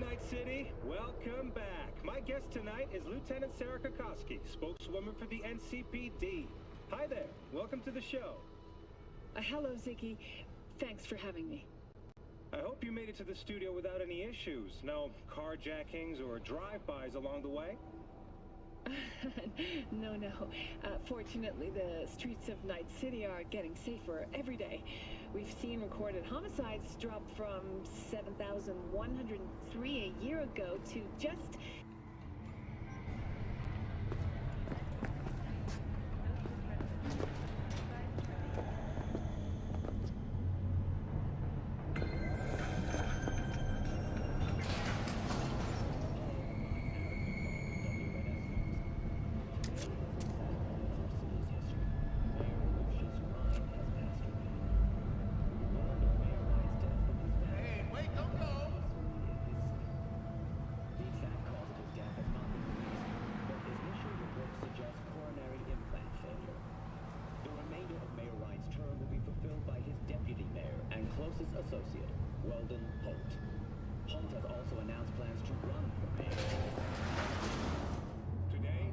Night City. Welcome back. My guest tonight is Lieutenant Sarah Kokoski, spokeswoman for the NCPD. Hi there. Welcome to the show. Hello, Ziggy. Thanks for having me. I hope you made it to the studio without any issues. No carjackings or drive-bys along the way? No. Fortunately, the streets of Night City are getting safer every day. We've seen recorded homicides drop from 7,103 a year ago to just... associate, Weldon Holt. Holt has also announced plans to run for mayor. Today,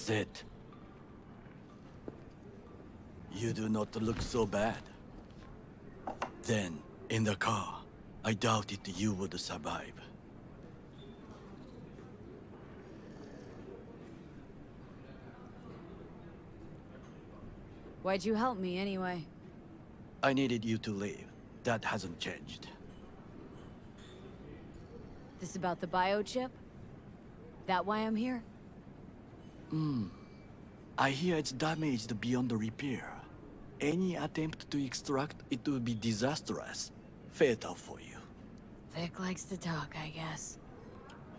Sit. You do not look so bad. Then, in the car, I doubted you would survive. Why'd you help me anyway? I needed you to leave. That hasn't changed. This about the biochip? That why I'm here? I hear it's damaged beyond repair. Any attempt to extract it would be disastrous. Fatal for you. Vic likes to talk, I guess.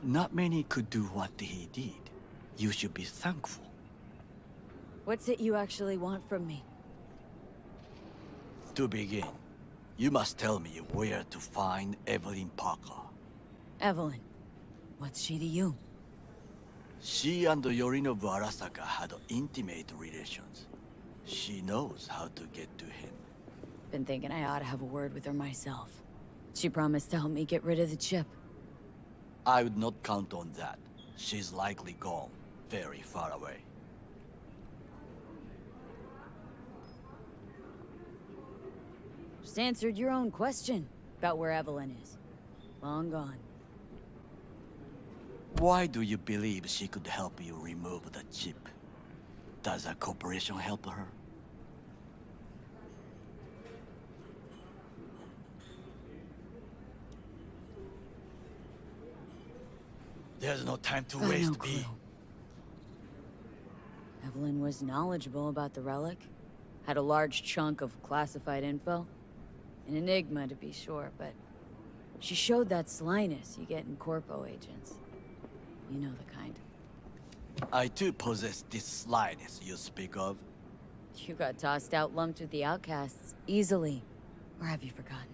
Not many could do what he did. You should be thankful. What's it you actually want from me? To begin, you must tell me where to find Evelyn Parker. Evelyn. What's she to you? She and Yorinobu Arasaka had intimate relations. She knows how to get to him. Been thinking I ought to have a word with her myself. She promised to help me get rid of the chip. I would not count on that. She's likely gone, very far away. Just answered your own question about where Evelyn is. Long gone. Why do you believe she could help you remove the chip? Does a corporation help her? There's no time to waste, no B. Evelyn was knowledgeable about the relic. Had a large chunk of classified info. An enigma, to be sure, but she showed that slyness you get in corpo agents. You know the kind. I too possess this slyness you speak of. You got tossed out lumped with the outcasts, easily. Or have you forgotten?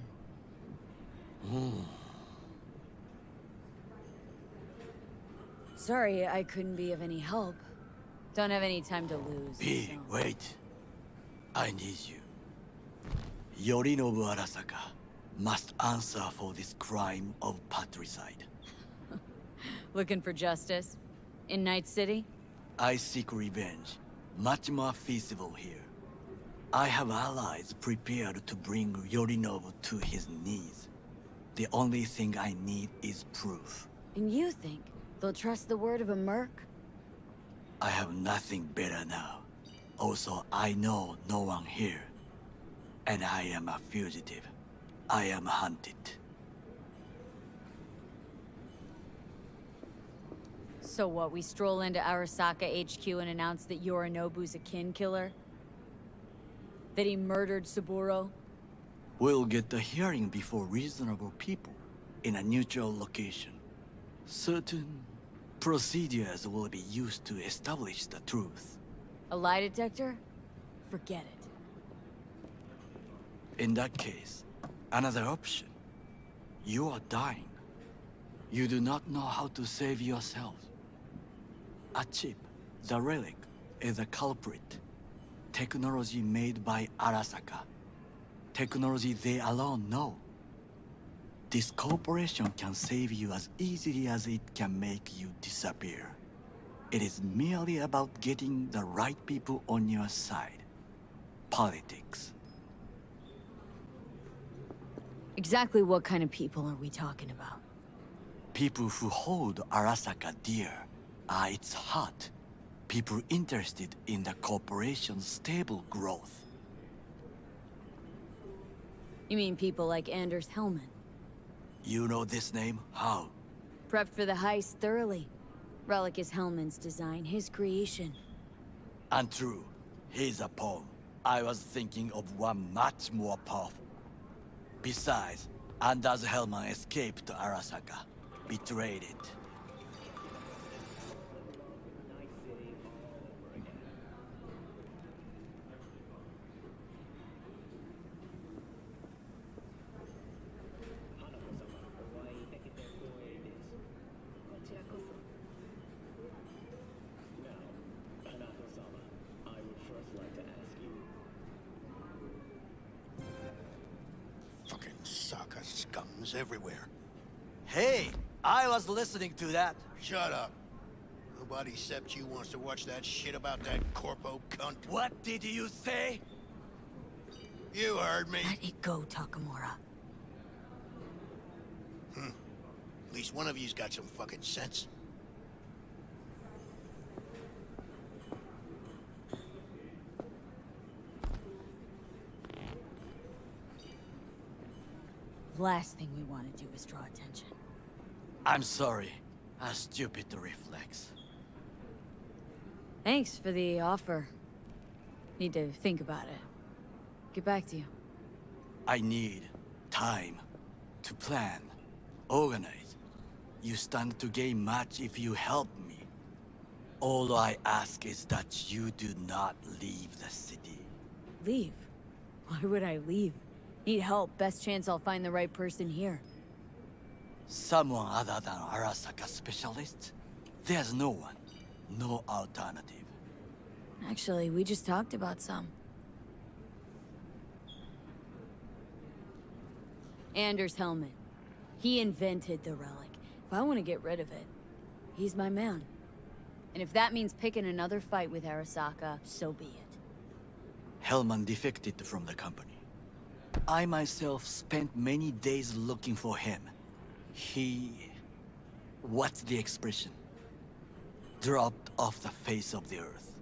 Sorry, I couldn't be of any help. Don't have any time to lose. B, so- wait. I need you. Yorinobu Arasaka must answer for this crime of patricide. Looking for justice? In Night City? I seek revenge, much more feasible here. I have allies prepared to bring Yorinobu to his knees. The only thing I need is proof. And you think they'll trust the word of a merc? I have nothing better now. Also, I know no one here. And I am a fugitive. I am hunted. So what, we stroll into Arasaka HQ and announce that Yorinobu's a kin killer? That he murdered Saburo? We'll get the hearing before reasonable people in a neutral location. Certain procedures will be used to establish the truth. A lie detector? Forget it. In that case, another option. You are dying. You do not know how to save yourself. A chip, the relic, is a culprit. Technology made by Arasaka. Technology they alone know. This corporation can save you as easily as it can make you disappear. It is merely about getting the right people on your side. Politics. Exactly what kind of people are we talking about? People who hold Arasaka dear are its heart. People interested in the corporation's stable growth. You mean people like Anders Hellman? You know this name? How? Prepped for the heist thoroughly. Relic is Hellman's design, his creation. Untrue. He's a pawn. I was thinking of one much more powerful. Besides, Anders Hellman escaped to Arasaka. Betrayed it. Night City all over again. Now, Hanako-sama, I would first like to ask you. Fucking Saka scums everywhere. Hey! I was listening to that. Shut up. Nobody except you wants to watch that shit about that corpo cunt. What did you say? You heard me. Let it go, Takamura. At least one of you's got some fucking sense. Last thing we want to do is draw attention. I'm sorry. A stupid reflex. Thanks for the offer. Need to think about it. Get back to you. I need time to plan, organize. You stand to gain much if you help me. All I ask is that you do not leave the city. Leave? Why would I leave? Need help. Best chance I'll find the right person here. Someone other than Arasaka specialist? There's no one. No alternative. Actually, we just talked about some. Anders Hellman. He invented the relic. If I want to get rid of it, he's my man. And if that means picking another fight with Arasaka, so be it. Hellman defected from the company. I myself spent many days looking for him. What's the expression? Dropped off the face of the earth.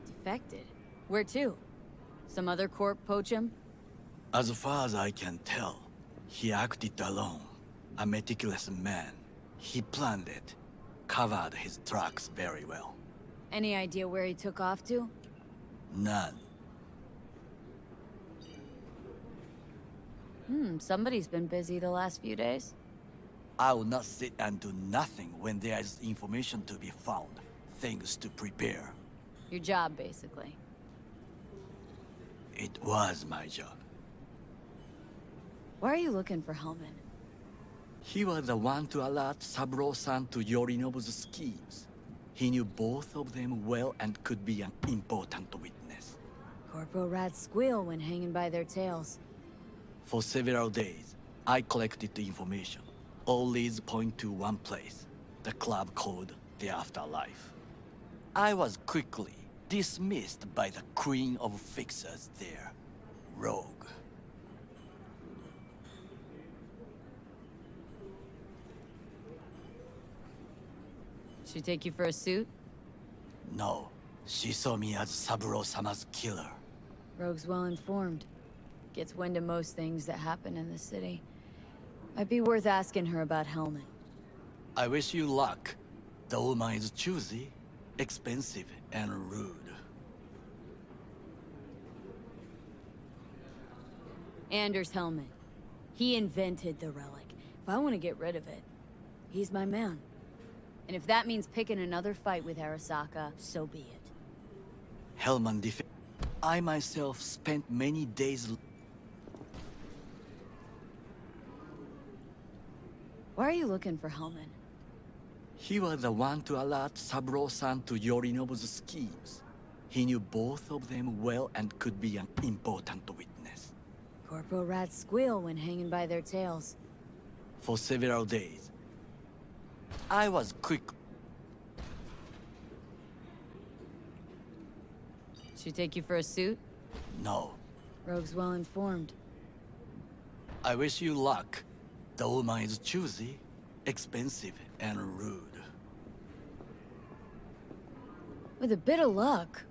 Defected? Where to? Some other corp poach him? As far as I can tell, he acted alone. A meticulous man. He planned it. Covered his tracks very well. Any idea where he took off to? None. Somebody's been busy the last few days. I will not sit and do nothing when there is information to be found. Things to prepare. Your job, basically. It was my job. Why are you looking for Hellman? He was the one to alert Saburo-san to Yorinobu's schemes. He knew both of them well and could be an important witness. Corporal rats squeal when hanging by their tails. For several days, I collected the information. All leads point to one place, the club called the Afterlife. I was quickly dismissed by the queen of fixers there, Rogue. She take you for a suit? No, she saw me as Saburo-sama's killer. Rogue's well informed. Gets wind of most things that happen in the city. Might be worth asking her about Hellman. I wish you luck. The woman is choosy, expensive, and rude. Anders Hellman. He invented the relic. If I want to get rid of it, he's my man. And if that means picking another fight with Arasaka, so be it. Hellman I myself spent many days... Why are you looking for Hellman? He was the one to alert Saburo-san to Yorinobu's schemes. He knew both of them well and could be an important witness. Corporal rats squeal when hanging by their tails. For several days, I was quick. She take you for a suit? No. Rogue's well informed. I wish you luck. The woman is choosy, expensive, and rude. With a bit of luck,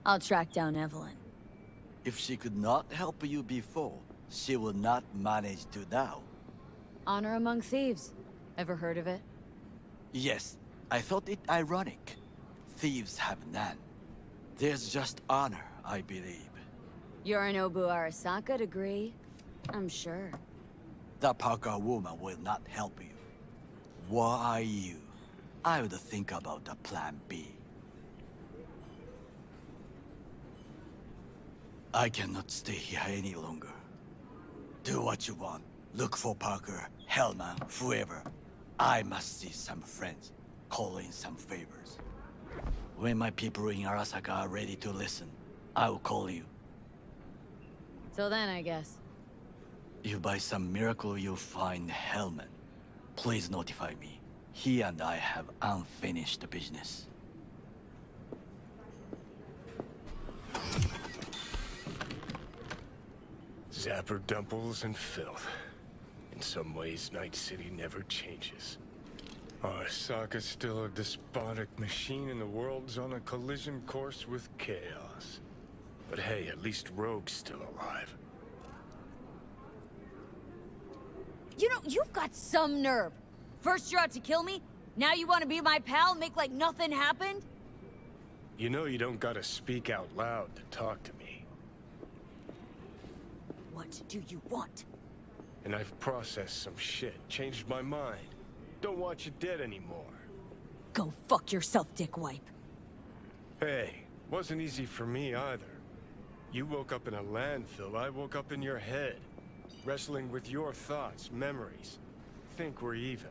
I'll track down Evelyn. If she could not help you before, she will not manage to now. Honor among thieves. Ever heard of it? Yes, I thought it ironic. Thieves have none. There's just honor, I believe. Yorinobu Arasaka degree, I'm sure. The Parker woman will not help you. Why are you? I would think about the plan B. I cannot stay here any longer. Do what you want. Look for Parker, Hellman, whoever. I must see some friends, call in some favors. When my people in Arasaka are ready to listen, I will call you. Till then, I guess. If by some miracle you find Hellman, please notify me. He and I have unfinished business. Zapper dumples and filth. In some ways, Night City never changes. Arasaka's still a despotic machine and the world's on a collision course with chaos. But hey, at least Rogue's still alive. You know, you've got some nerve. First you're out to kill me, now you want to be my pal and make like nothing happened? You know you don't gotta speak out loud to talk to me. What do you want? And I've processed some shit, changed my mind. Don't want you dead anymore. Go fuck yourself, dickwipe. Hey, wasn't easy for me either. You woke up in a landfill, I woke up in your head. Wrestling with your thoughts, memories. Think we're even.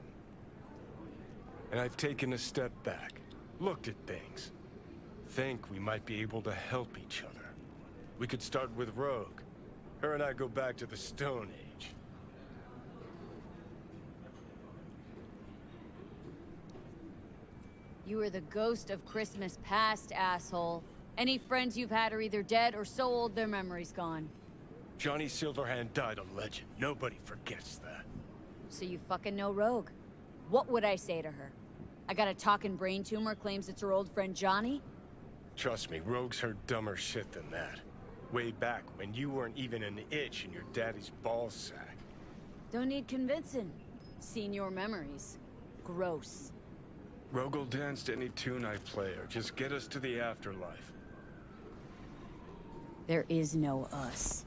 And I've taken a step back, looked at things. Think we might be able to help each other. We could start with Rogue. Her and I go back to the Stone Age. You are the ghost of Christmas past, asshole. Any friends you've had are either dead or so old their memory's gone. Johnny Silverhand died a legend. Nobody forgets that. So you fucking know Rogue. What would I say to her? I got a talking brain tumor claims it's her old friend Johnny? Trust me, Rogue's heard dumber shit than that. Way back when you weren't even an itch in your daddy's ballsack. Don't need convincing. Seen your memories. Gross. Rogue will dance to any tune I play or just get us to the afterlife. There is no us.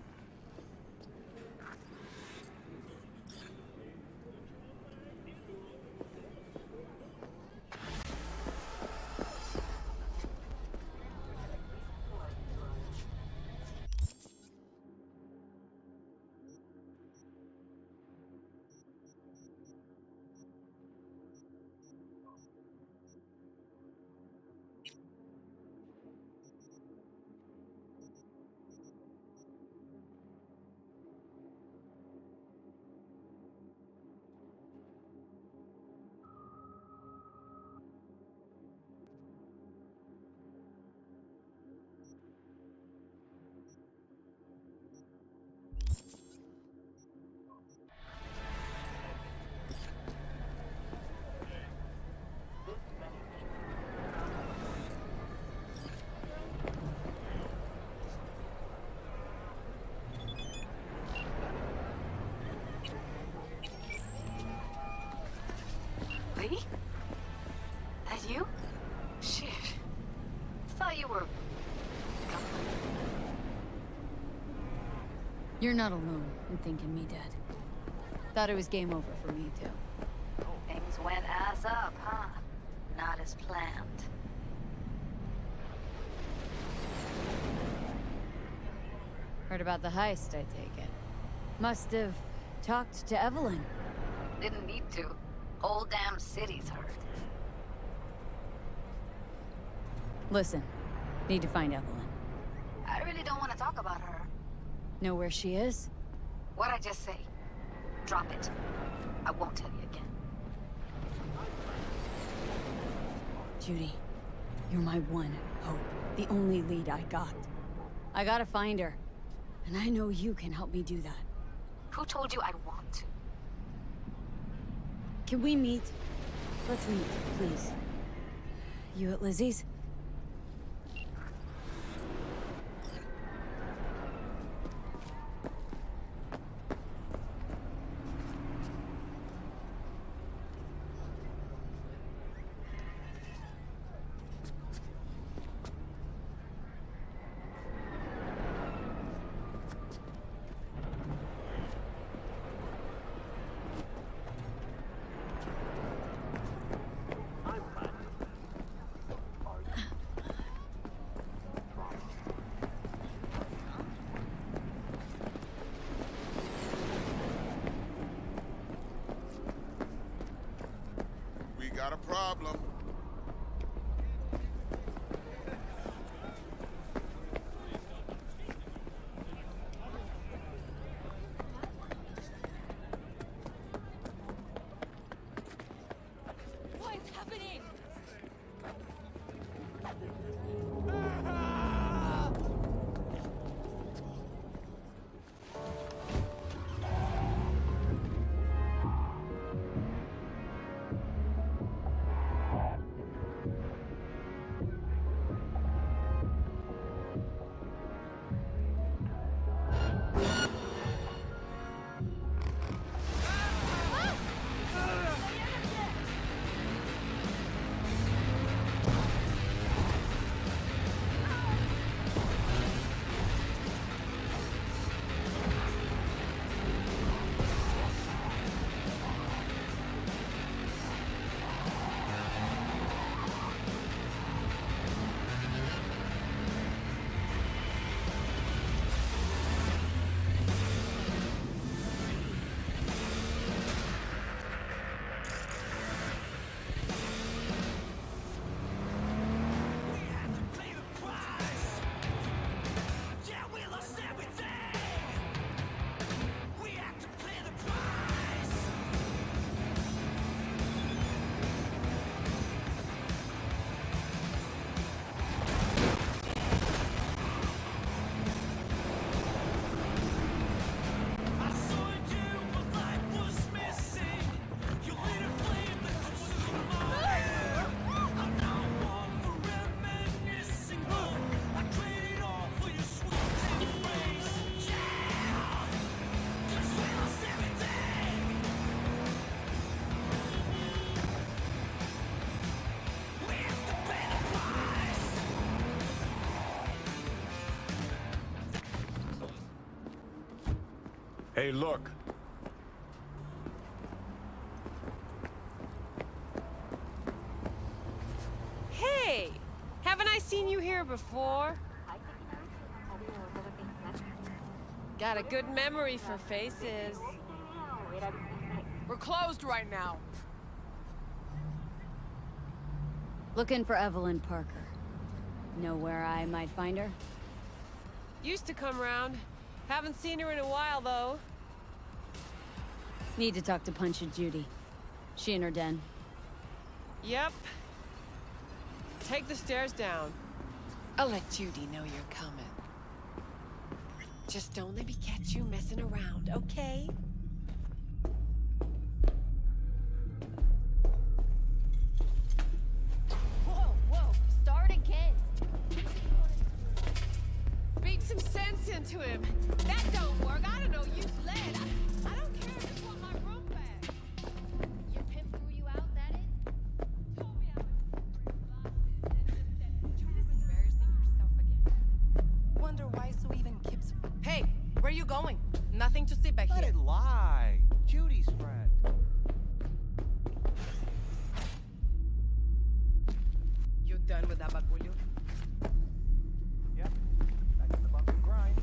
Lee? That you? Shit. Thought you were... You're not alone in thinking me dead. Thought it was game over for me, too. Things went ass up, huh? Not as planned. Heard about the heist, I take it. Must have talked to Evelyn. Didn't need to. Whole damn city's heard. Listen, need to find Evelyn. I really don't want to talk about her. Know where she is? What'd I just say? Drop it. I won't tell you again. Judy, you're my one hope. The only lead I got. I gotta find her. And I know you can help me do that. Who told you I'd want to? Can we meet? Let's meet, please. You at Lizzie's? Got a problem. What is happening? Hey, look. Hey! Haven't I seen you here before? Got a good memory for faces. We're closed right now. Looking for Evelyn Parker. Know where I might find her? Used to come round. Haven't seen her in a while, though. Need to talk to Punch and Judy. She in her den. Yep. Take the stairs down. I'll let Judy know you're coming. Just don't let me catch you messing around, okay? Whoa, start again. Beat some sense into him. That don't work. I don't know, use lead. I don't care if you want my room back. Your pimp threw you out, that it? Where are you going? Nothing to see back Let here. it lie. Judy's friend. You done with that bagulho? Yep. Back to the bump and grind.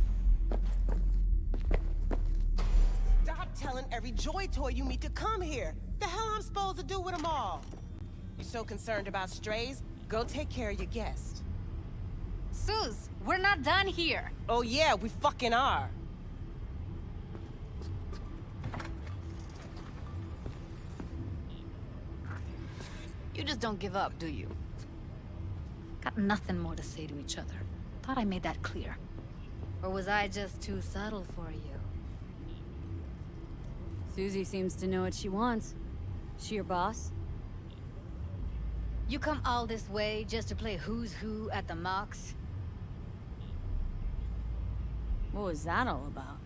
Stop telling every joy toy you meet to come here. The hell I'm supposed to do with them all? You so concerned about strays? Go take care of your guest. Suze, we're not done here. Oh yeah, we fucking are. You just don't give up, do you? Got nothing more to say to each other. Thought I made that clear. Or was I just too subtle for you? Susie seems to know what she wants. She your boss? You come all this way just to play who's who at the mocks? What was that all about?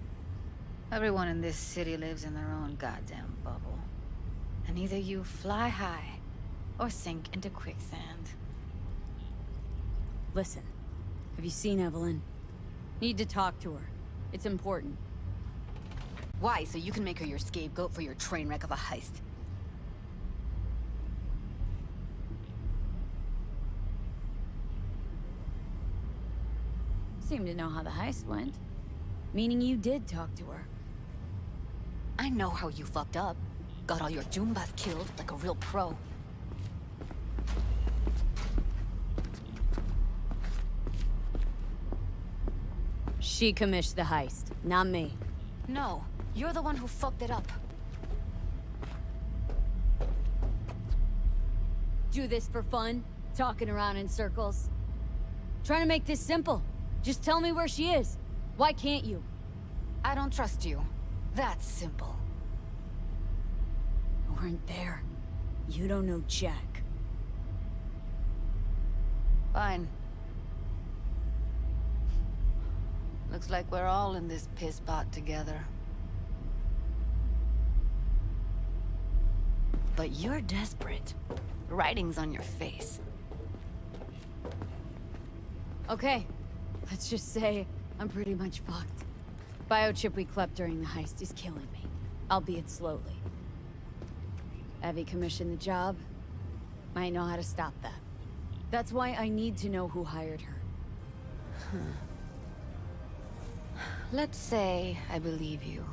Everyone in this city lives in their own goddamn bubble. And either you fly high, or sink into quicksand. Listen, have you seen Evelyn? Need to talk to her. It's important. Why? So you can make her your scapegoat for your train wreck of a heist? Seem to know how the heist went. Meaning you did talk to her. I know how you fucked up. Got all your Jumbas killed like a real pro. She commissioned the heist, not me. No, you're the one who fucked it up. Do this for fun? Talking around in circles? Trying to make this simple. Just tell me where she is. Why can't you? I don't trust you. That's simple. You weren't there. You don't know Jack. Fine. Looks like we're all in this piss pot together. But you're desperate. Writing's on your face. Okay, let's just say I'm pretty much fucked. Biochip we clept during the heist is killing me, albeit slowly. Evie commissioned the job. Might know how to stop that. That's why I need to know who hired her. Let's say I believe you.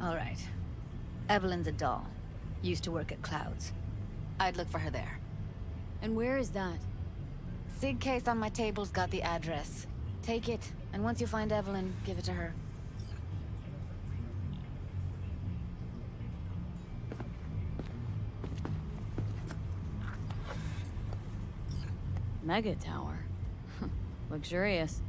All right. Evelyn's a doll. Used to work at Clouds. I'd look for her there. And where is that? Sig case on my table's got the address. Take it, and once you find Evelyn, give it to her. Mega tower. Luxurious.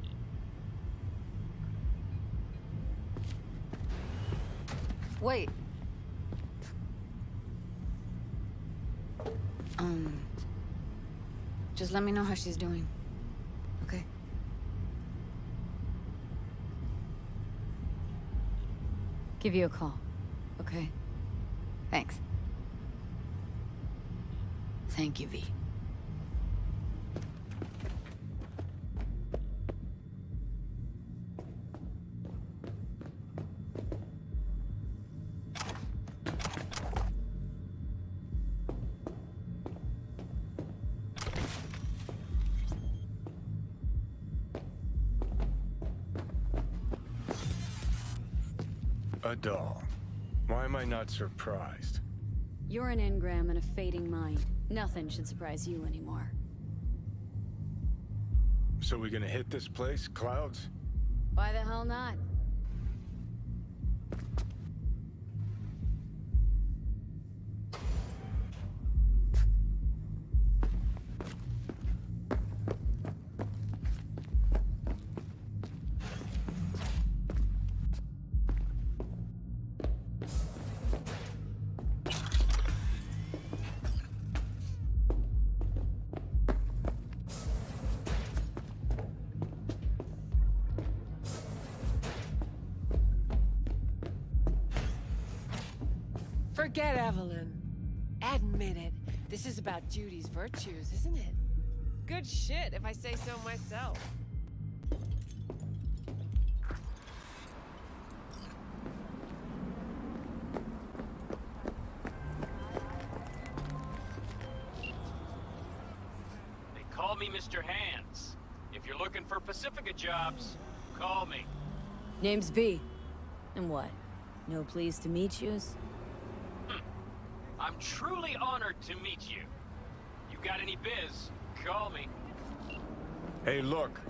Wait. Just let me know how she's doing. Okay? Give you a call, okay? Thanks. Thank you, V. A doll. Why am I not surprised? You're an engram and a fading mind. Nothing should surprise you anymore. So we gonna hit this place, Clouds? Why the hell not? Forget Evelyn. Admit it. This is about Judy's virtues, isn't it? Good shit, if I say so myself. waste your hands. If you're looking for Pacifica jobs, call me. Name's B. And what? No pleased to meet yous? I'm truly honored to meet you. You got any biz, call me. Hey, look.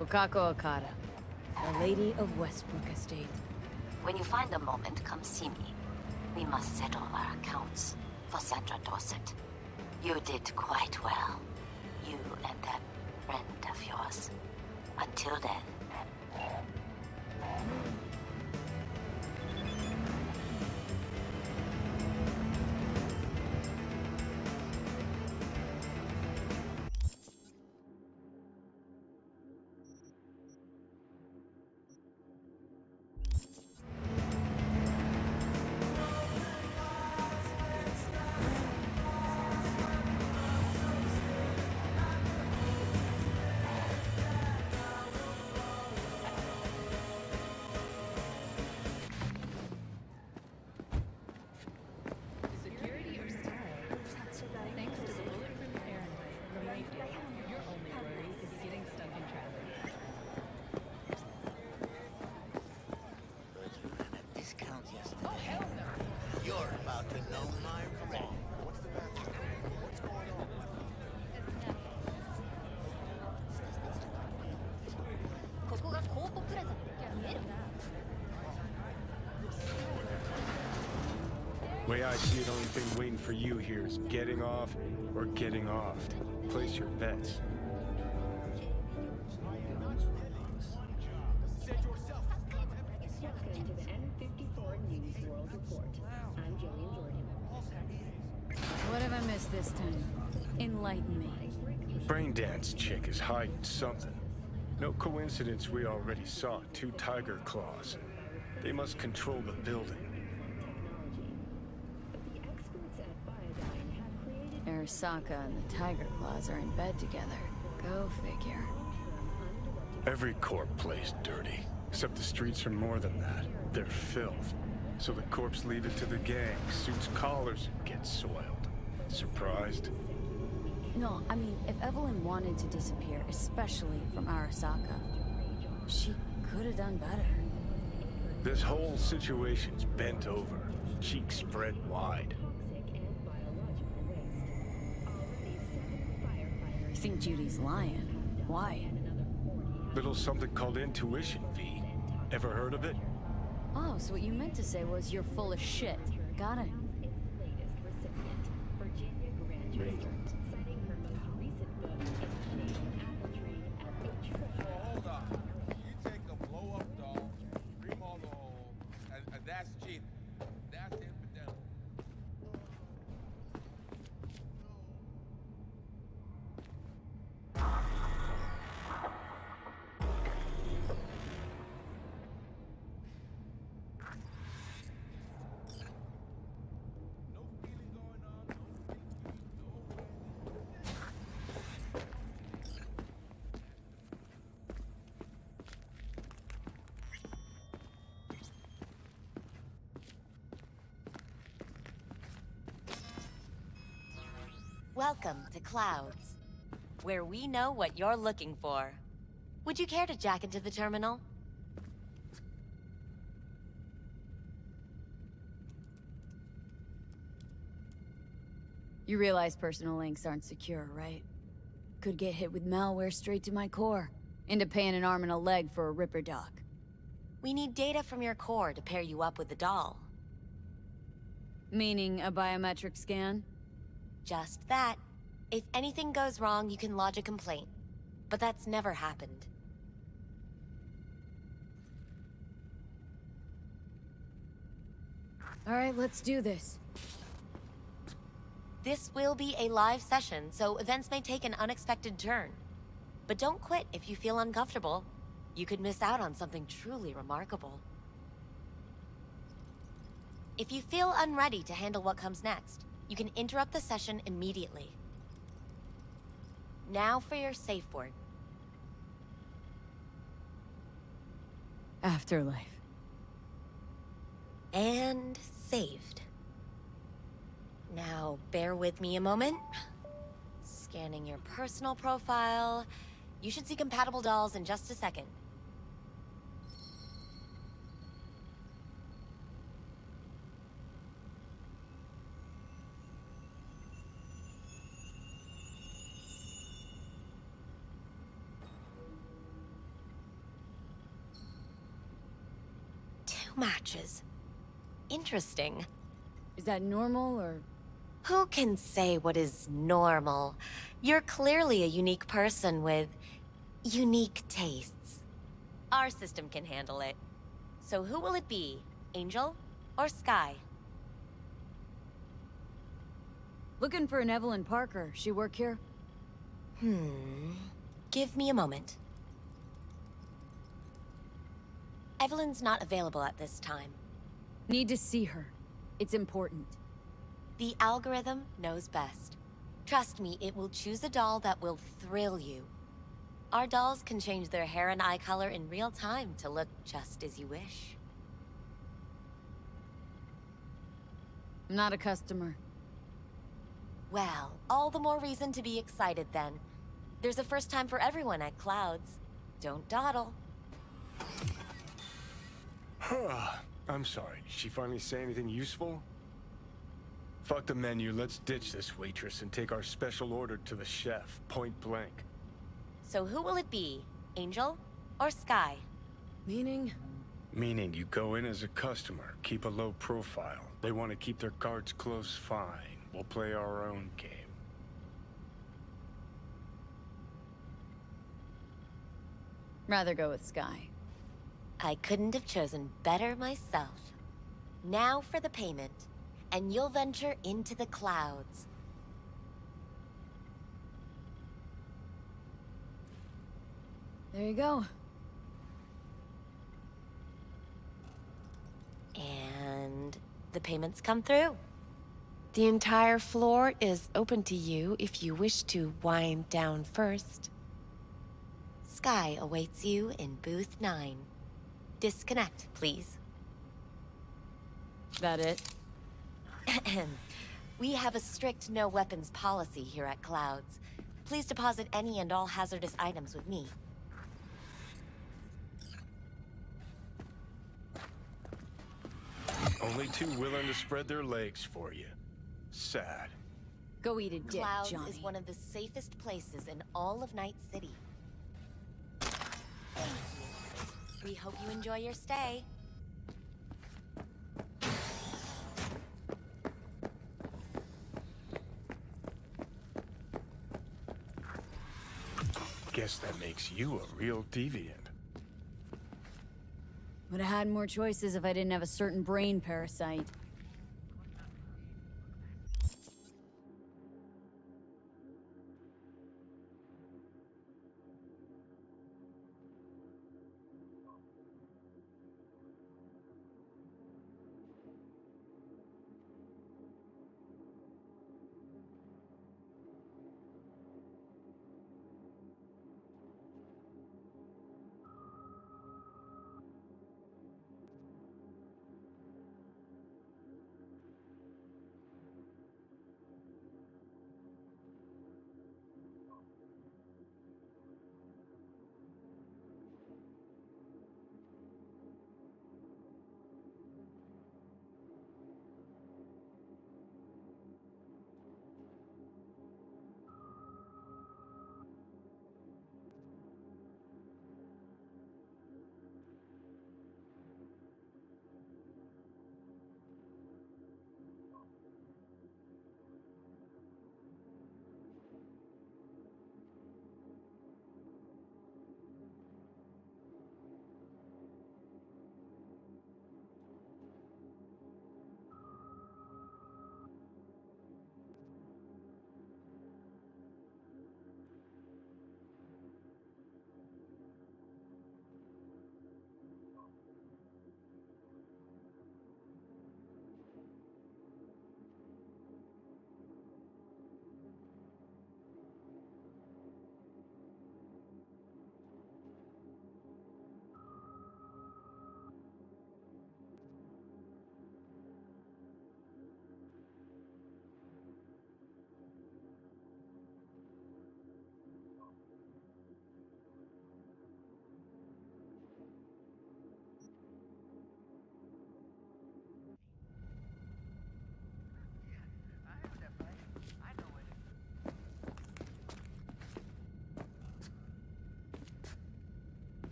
Wakako Okada, the Lady of Westbrook Estate. When you find a moment, come see me. We must settle our accounts for Sandra Dorset. You did quite well. You and that friend of yours. Until then. You're about to know my wrong. What's going on? Way I see it, only thing waiting for you here is getting off or getting off. Place your bets. Welcome to the N54 News World Report. I'm Jillian Jordan. What have I missed this time? Enlighten me. Braindance chick is hiding something. No coincidence we already saw 2 tiger claws. They must control the building. Arasaka and the Tiger Claws are in bed together. Go figure. Every corp plays dirty. Except the streets are more than that. They're filth. So the corps leave it to the gang. Suits collars get soiled. Surprised? No, I mean, if Evelyn wanted to disappear, especially from Arasaka, she could have done better. This whole situation's bent over. Cheeks spread wide. You think Judy's lying? Why? Little something called intuition, V. Ever heard of it? Oh, so what you meant to say was you're full of shit. Got it. Hold on. You take a blow-up doll, remodel the hole, and that's cheating. That's infidelity. Welcome to Clouds, where we know what you're looking for. Would you care to jack into the terminal? You realize personal links aren't secure, right? Could get hit with malware straight to my core. Into paying an arm and a leg for a Ripper doc. We need data from your core to pair you up with the doll. Meaning a biometric scan? Just that. If anything goes wrong, you can lodge a complaint. But that's never happened. Alright, let's do this. This will be a live session, so events may take an unexpected turn. But don't quit if you feel uncomfortable. You could miss out on something truly remarkable. If you feel unready to handle what comes next, you can interrupt the session immediately. Now for your safe word. Afterlife. And saved. Now, bear with me a moment. Scanning your personal profile. You should see compatible dolls in just a second. Two matches. Interesting. Is that normal, or...? Who can say what is normal? You're clearly a unique person with unique tastes. Our system can handle it. So who will it be? Angel or Sky? Looking for an Evelyn Parker. She work here? Give me a moment. Evelyn's not available at this time. Need to see her. It's important. The algorithm knows best. Trust me, it will choose a doll that will thrill you. Our dolls can change their hair and eye color in real time to look just as you wish. I'm not a customer. Well, all the more reason to be excited then. There's a first time for everyone at Clouds. Don't dawdle. I'm sorry, did she finally say anything useful? Fuck the menu, let's ditch this waitress and take our special order to the chef, point blank. So who will it be? Angel or Sky? Meaning? Meaning you go in as a customer, keep a low profile. They want to keep their cards close, fine. We'll play our own game. Rather go with Sky. I couldn't have chosen better myself. Now for the payment, and you'll venture into the clouds. There you go. And the payments come through. The entire floor is open to you if you wish to wind down first. Sky awaits you in booth 9. Disconnect, please. That it? We have a strict no weapons policy here at Clouds. Please deposit any and all hazardous items with me. Only two willing to spread their legs for you. Sad. Go eat a dick, Clouds Johnny. is one of the safest places in all of Night City. Thank you. We hope you enjoy your stay. Guess that makes you a real deviant. Would have had more choices if I didn't have a certain brain parasite.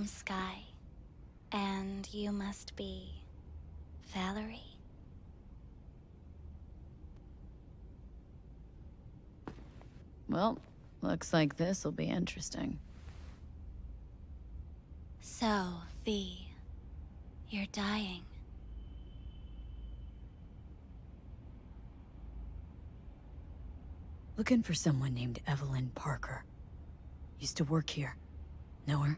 sky. And you must be Valerie? Well, looks like this'll be interesting. So, V, you're dying. Looking for someone named Evelyn Parker. Used to work here. Know her?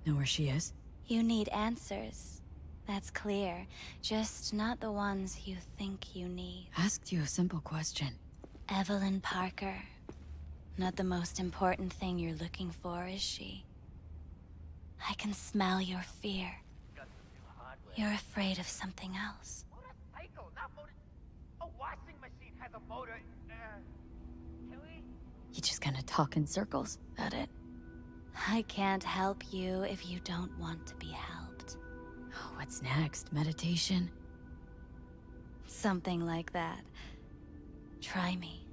Know where she is? You need answers. That's clear. Just not the ones you think you need. Asked you a simple question. Evelyn Parker. Not the most important thing you're looking for, is she? I can smell your fear. You're afraid of something else. A washing machine has a motor. You just gonna talk in circles? That it? I can't help you if you don't want to be helped. What's next? Meditation? Something like that. Try me.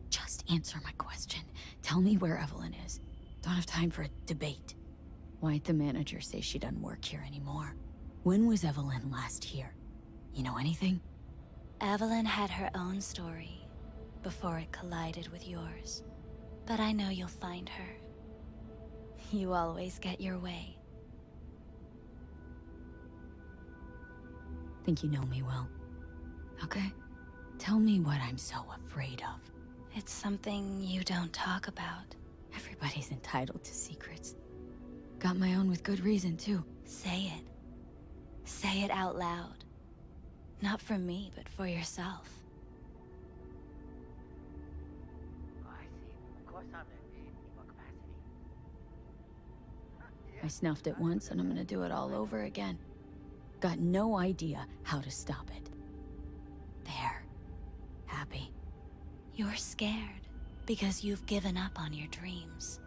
Just answer my question. Tell me where Evelyn is. Don't have time for a debate. Why'd the manager say she doesn't work here anymore? When was Evelyn last here? You know anything? Evelyn had her own story before it collided with yours. But I know you'll find her. You always get your way. Think you know me well. Okay? Tell me what I'm so afraid of. It's something you don't talk about. Everybody's entitled to secrets. Got my own with good reason, too. Say it. Say it out loud. Not for me, but for yourself. I see. Of course I'm in equal capacity. I snuffed it once, and I'm gonna do it all over again. Got no idea how to stop it. There. Happy. You're scared because you've given up on your dreams.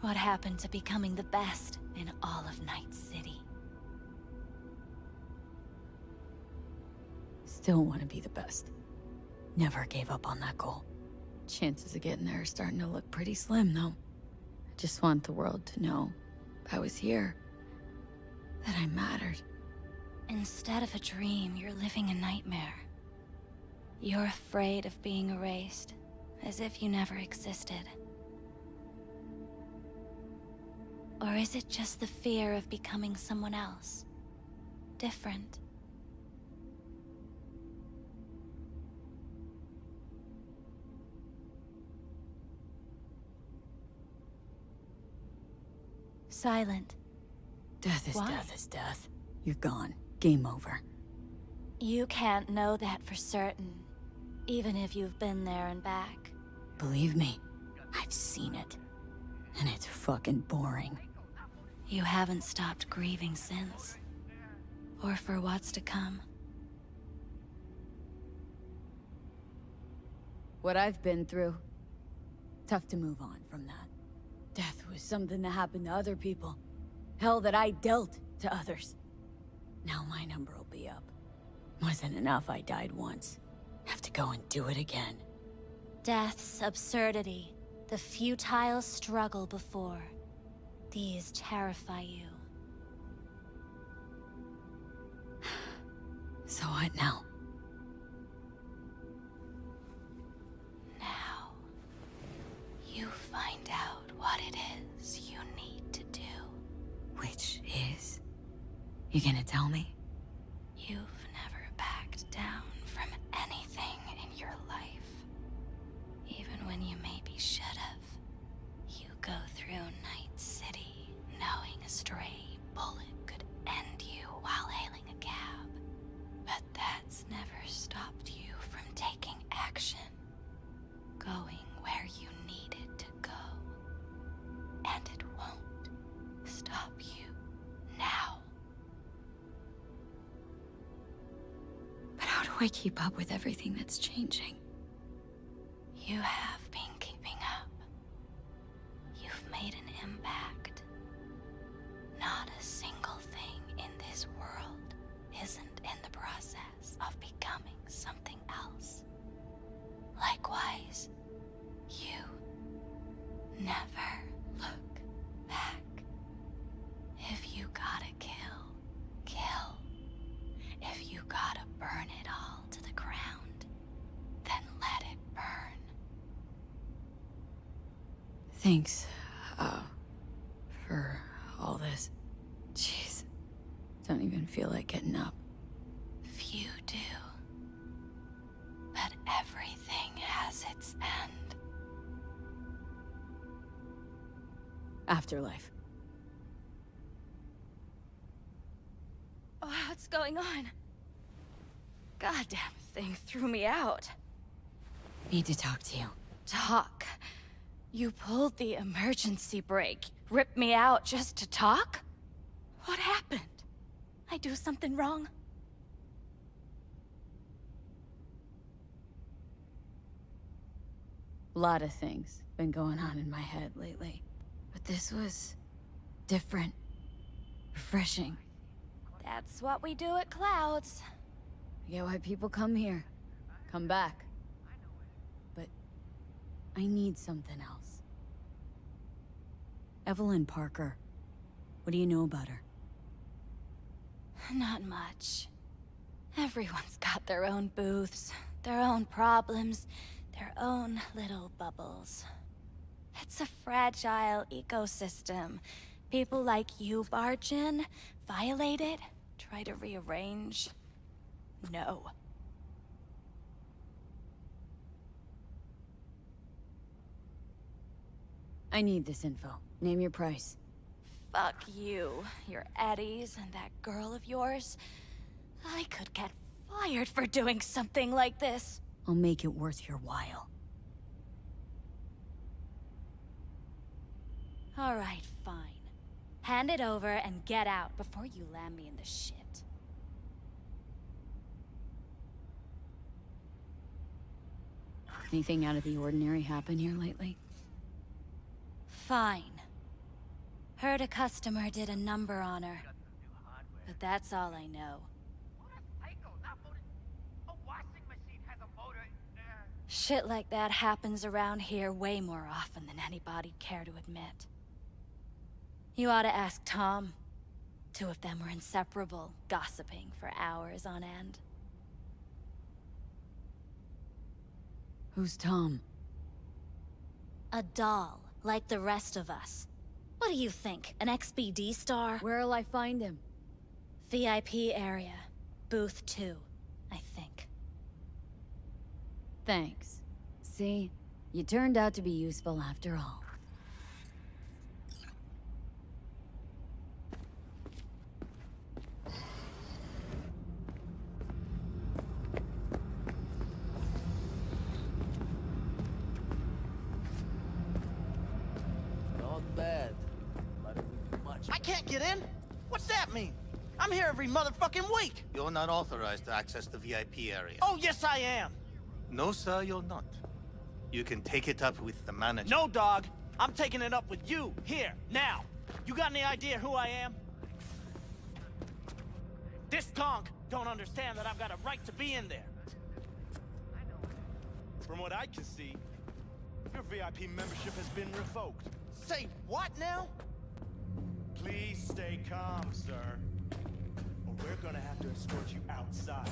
What happened to becoming the best in all of Night City? Still want to be the best. Never gave up on that goal. Chances of getting there are starting to look pretty slim, though. I just want the world to know I was here. That I mattered. Instead of a dream, you're living a nightmare. You're afraid of being erased, as if you never existed. Or is it just the fear of becoming someone else? Different? Silent. Death is Why? death is death. You're gone. Game over. You can't know that for certain, even if you've been there and back. Believe me, I've seen it. And it's fucking boring. You haven't stopped grieving since. Or for what's to come. What I've been through, tough to move on from that. Death was something that happened to other people. Hell that I dealt to others. Now my number will be up. Wasn't enough I died once. Have to go and do it again. Death's absurdity, the futile struggle before. These terrify you. So what now? Now, you find out what it is you need to do. Which is? You gonna tell me? You've never backed down from anything in your life. Even when you maybe should have. You go through Night City knowing a stray bullet could end you while hailing a cab. But that's never stopped you from taking action. Going where you needed to go. And it won't stop you now. But how do I keep up with everything that's changing? You have been keeping up. You've made an impact. Not a single thing in this world isn't in the process of becoming something else. Likewise, you. Thanks, for all this. Jeez. Don't even feel like getting up. Few do. But everything has its end. Afterlife. Oh, what's going on? Goddamn thing threw me out. Need to talk to you. Talk? You pulled the emergency brake, ripped me out just to talk? What happened? I do something wrong? A lot of things been going on in my head lately. But this was different. Refreshing. That's what we do at Clouds. I get why people come here. Come back. But I need something else. Evelyn Parker. What do you know about her? Not much. Everyone's got their own booths, their own problems, their own little bubbles. It's a fragile ecosystem. People like you barge in, violate it, try to rearrange. No. I need this info. Name your price. Fuck you, your Eddies, and that girl of yours. I could get fired for doing something like this. I'll make it worth your while. All right, fine. Hand it over and get out before you land me in the shit. Anything out of the ordinary happen here lately? Fine. Heard a customer did a number on her. But that's all I know. Shit like that happens around here way more often than anybody'd care to admit. You ought to ask Tom. Two of them were inseparable, gossiping for hours on end. Who's Tom? A doll, like the rest of us. What do you think, an XBD star? Where'll I find him? VIP area. Booth 2, I think. Thanks. See? You turned out to be useful after all. Not bad. But it would be much. I can't get in? What's that mean? I'm here every motherfucking week. You're not authorized to access the VIP area. Oh, yes, I am. No, sir, you're not. You can take it up with the manager. No, dog. I'm taking it up with you, here, now. You got any idea who I am? This conk don't understand that I've got a right to be in there. From what I can see, your VIP membership has been revoked. Say what now? Please stay calm, sir. Or we're gonna have to escort you outside.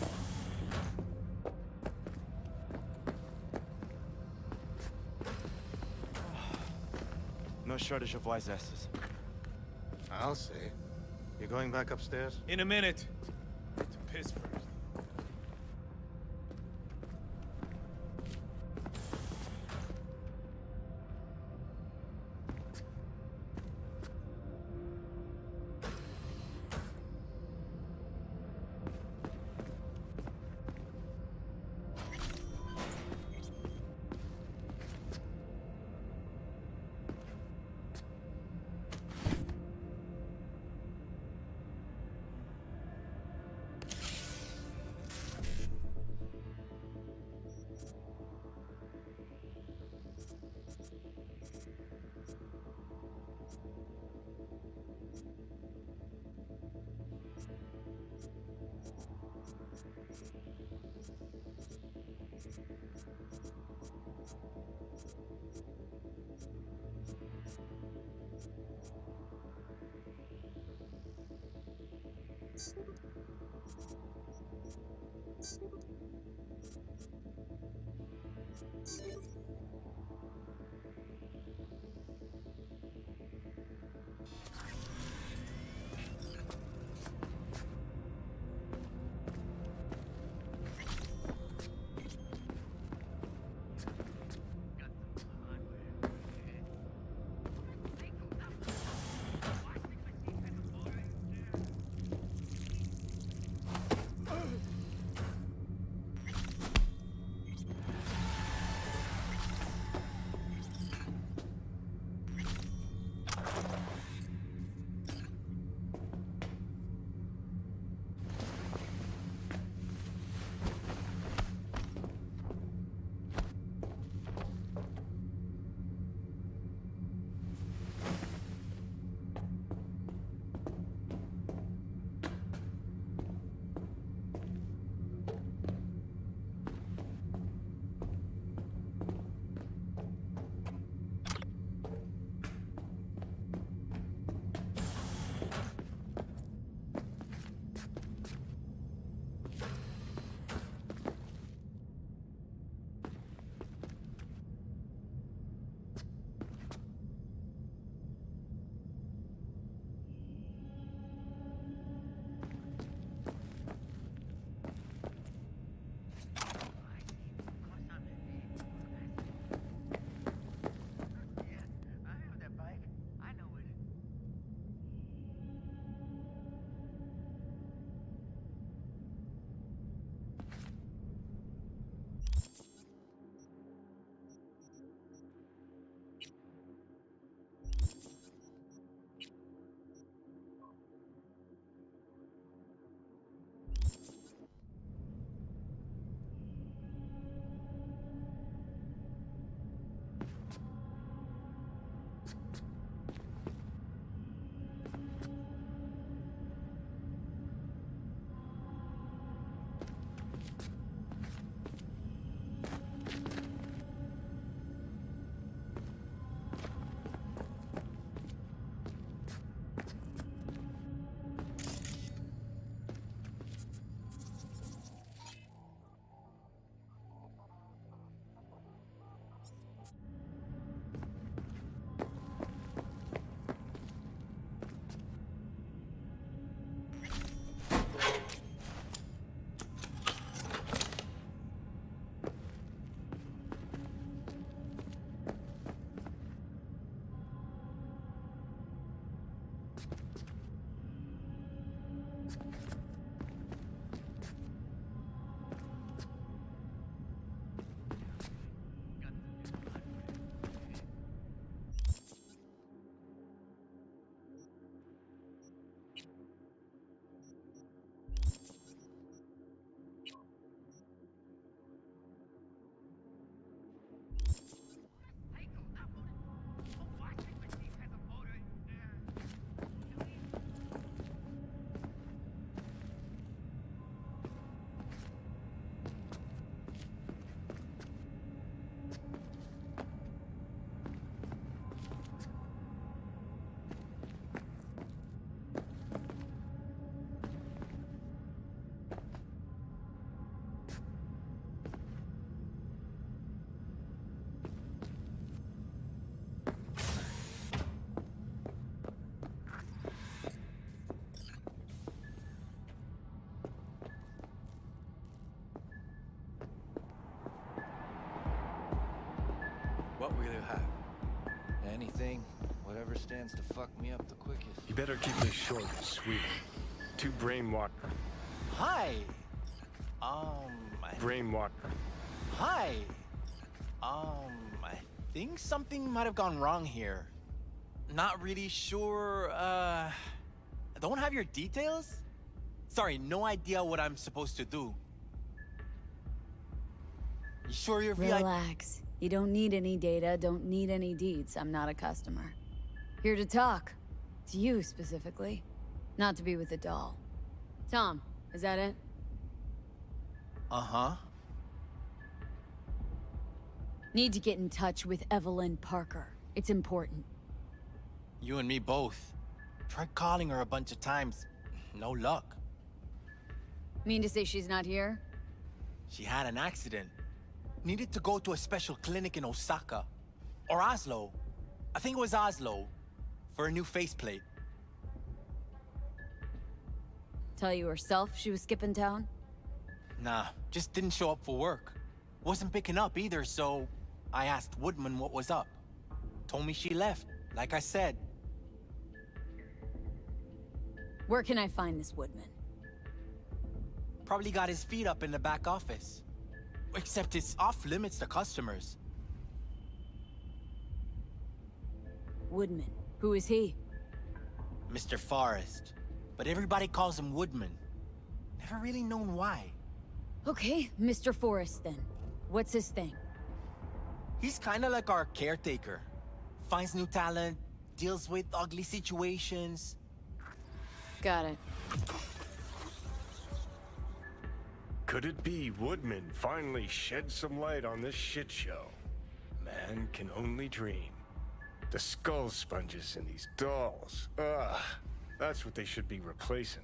No shortage of wise asses. I'll say. You're going back upstairs? In a minute. To piss first. What will you have? Anything, whatever stands to fuck me up the quickest. You better keep this short and sweet. Too brainwashed. Hi. Brainwashed. Hi. I think something might have gone wrong here. Not really sure, don't have your details? Sorry, no idea what I'm supposed to do. You sure you're Relax. You don't need any data, don't need any deeds. I'm not a customer. Here to talk. To you, specifically. Not to be with a doll. Tom, is that it? Uh-huh. Need to get in touch with Evelyn Parker. It's important. You and me both. Tried calling her a bunch of times. No luck. Mean to say she's not here? She had an accident. Needed to go to a special clinic in Osaka. Or Oslo. I think it was Oslo. For a new faceplate. Tell you herself she was skipping town? Nah, just didn't show up for work. Wasn't picking up either, so I asked Woodman what was up. Told me she left, like I said. Where can I find this Woodman? Probably got his feet up in the back office. Except it's off limits to customers. Woodman. Who is he? Mr. Forrest. But everybody calls him Woodman. Never really known why. Okay, Mr. Forrest then. What's his thing? He's kinda like our caretaker. Finds new talent, deals with ugly situations. Got it. Could it be Woodman finally shed some light on this shit show? Man can only dream. The skull sponges in these dolls. Ugh. That's what they should be replacing.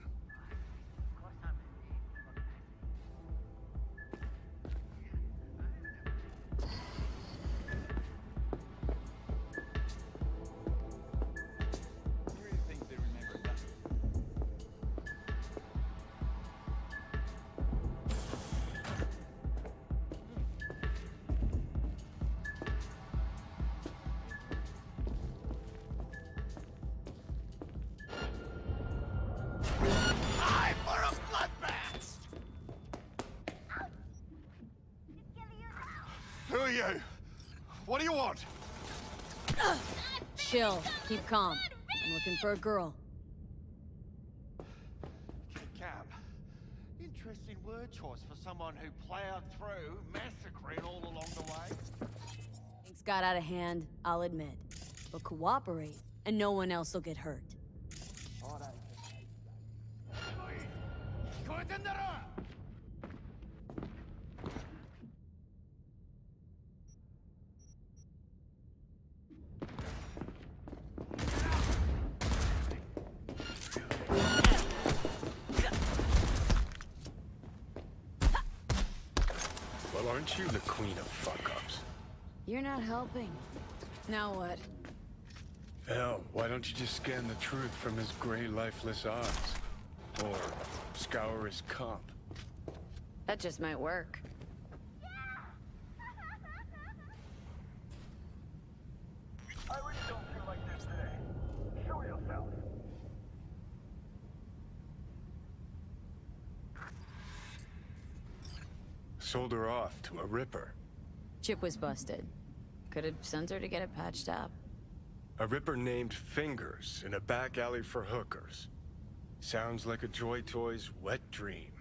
Who are you? What do you want? Chill. Keep calm. I'm looking for a girl. Cab. Interesting word choice for someone who plowed through, massacring all along the way. Things got out of hand, I'll admit. But cooperate, and no one else will get hurt. Well, aren't you the queen of fuck-ups? You're not helping. Now what? Hell, why don't you just scan the truth from his gray, lifeless eyes? Or scour his comp? That just might work. I really don't feel like this today. Show yourself. Sold her off to a ripper. Chip was busted. Could have sent her to get it patched up. A ripper named Fingers in a back alley for hookers. Sounds like a Joy Toy's wet dream.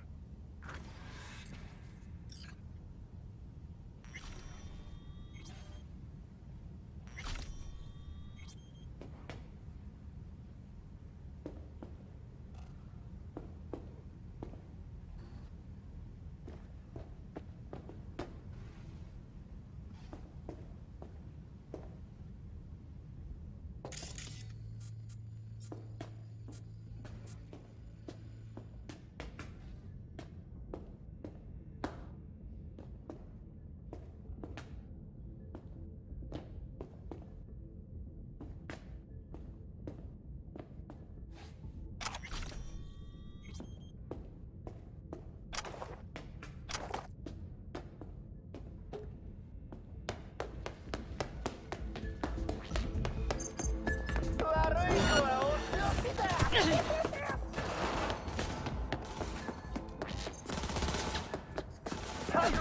I'm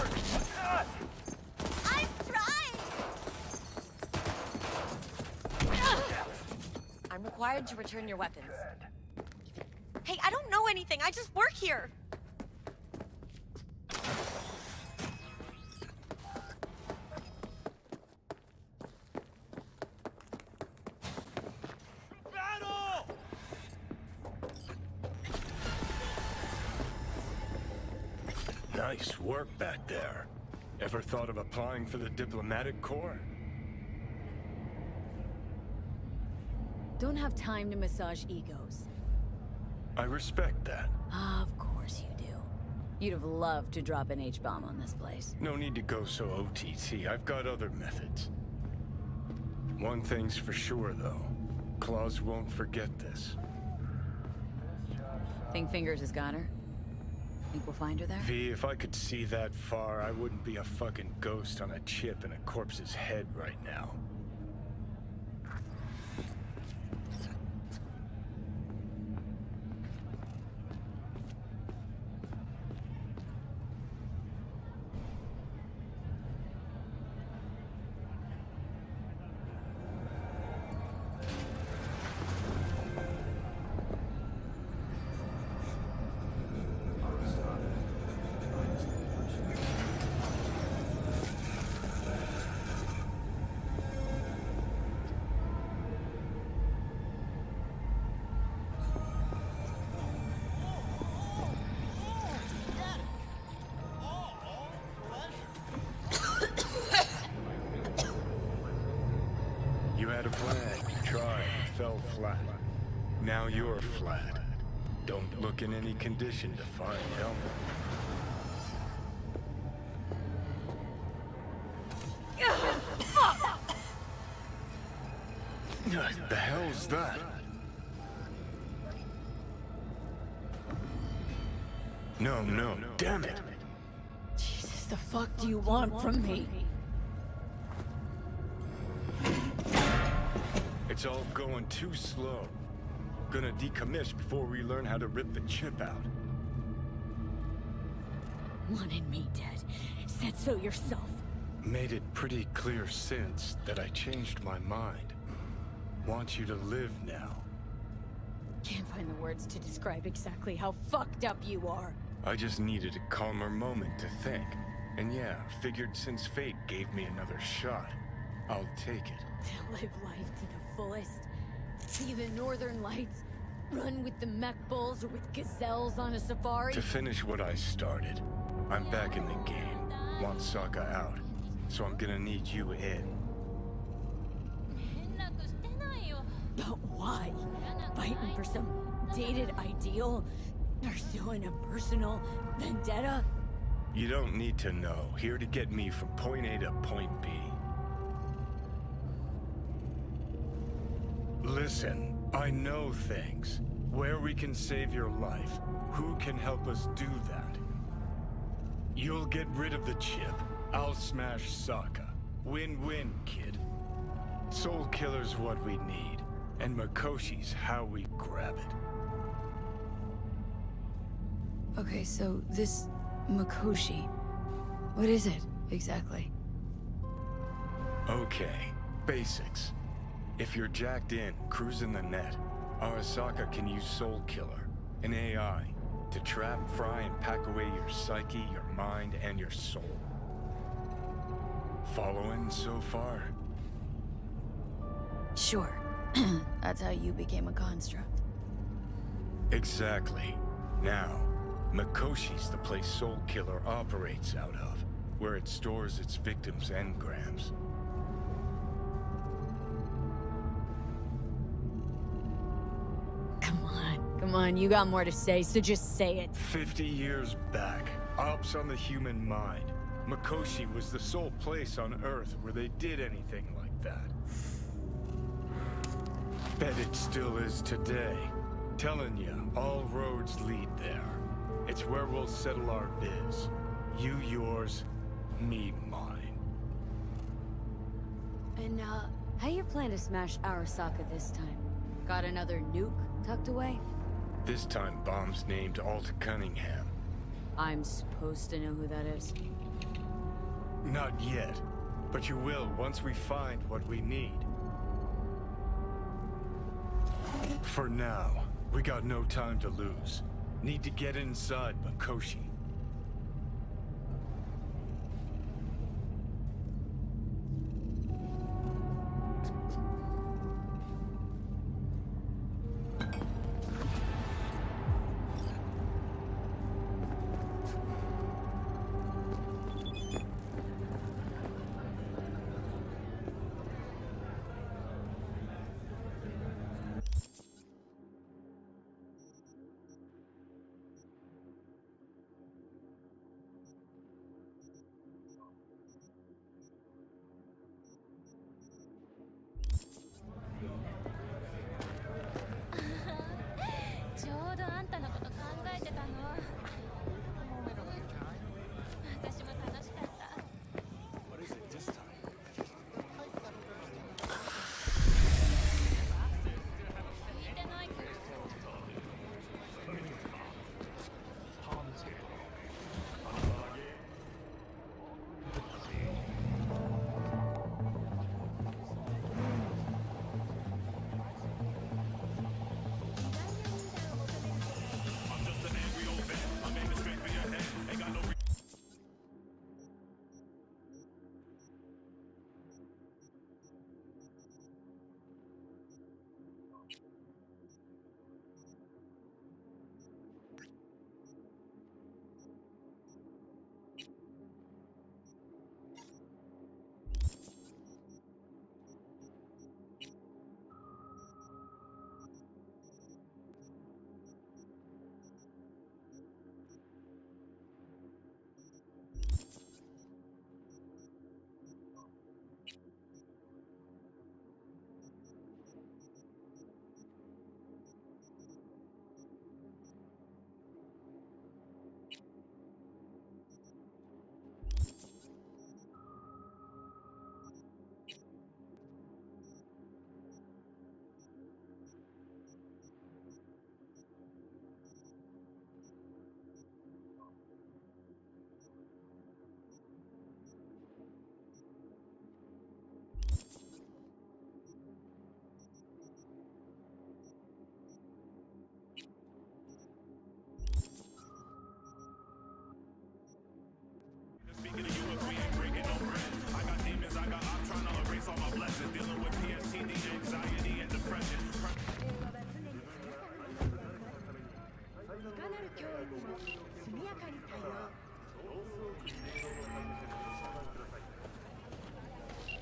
trying! I'm required to return your weapons. Hey, I don't know anything. I just work here. Nice work back there. Ever thought of applying for the diplomatic corps? Don't have time to massage egos. I respect that. Of course you do. You'd have loved to drop an H-bomb on this place. No need to go so OTT. I've got other methods. One thing's for sure, though. Claus won't forget this. Think Fingers has got her? Think we'll find her there? V, if I could see that far, I wouldn't be a fucking ghost on a chip in a corpse's head right now. You had a plan, tried, fell flat. Now you're flat. Don't look in any condition to find help. What the hell's that? No, damn it! Jesus, the fuck do you want from me? It's all going too slow. Gonna decommission before we learn how to rip the chip out. Wanted me dead. Said so yourself. Made it pretty clear since that I changed my mind. Want you to live now. Can't find the words to describe exactly how fucked up you are. I just needed a calmer moment to think. And yeah, figured since fate gave me another shot, I'll take it. To live life to the fullest. See the northern lights. Run with the mech bulls or with gazelles on a safari. To finish what I started, I'm back in the game. Want Sokka out. So I'm gonna need you in. But why? Fighting for some dated ideal? Pursuing a personal vendetta? You don't need to know. Here to get me from point A to point B. Listen, I know things. Where we can save your life. Who can help us do that? You'll get rid of the chip. I'll smash Sokka. Win-win, kid. Soul Killer's what we need. And Mikoshi's how we grab it. Okay, so this Mikoshi, what is it exactly? Okay, basics. If you're jacked in, cruising the net, Arasaka can use Soul Killer, an AI, to trap, fry, and pack away your psyche, your mind, and your soul. Following so far? Sure. That's how you became a construct. Exactly. Now, Mikoshi's the place Soul Killer operates out of, where it stores its victims' engrams. Come on, you got more to say, so just say it. 50 years back, ops on the human mind. Mikoshi was the sole place on Earth where they did anything like that. Bet it still is today. Telling you, all roads lead there. It's where we'll settle our biz. You yours, me mine. And, how you plan to smash Arasaka this time? Got another nuke tucked away? This time bomb's named Alt Cunningham. I'm supposed to know who that is? Not yet, but you will once we find what we need. For now, we got no time to lose. Need to get inside Makoshi.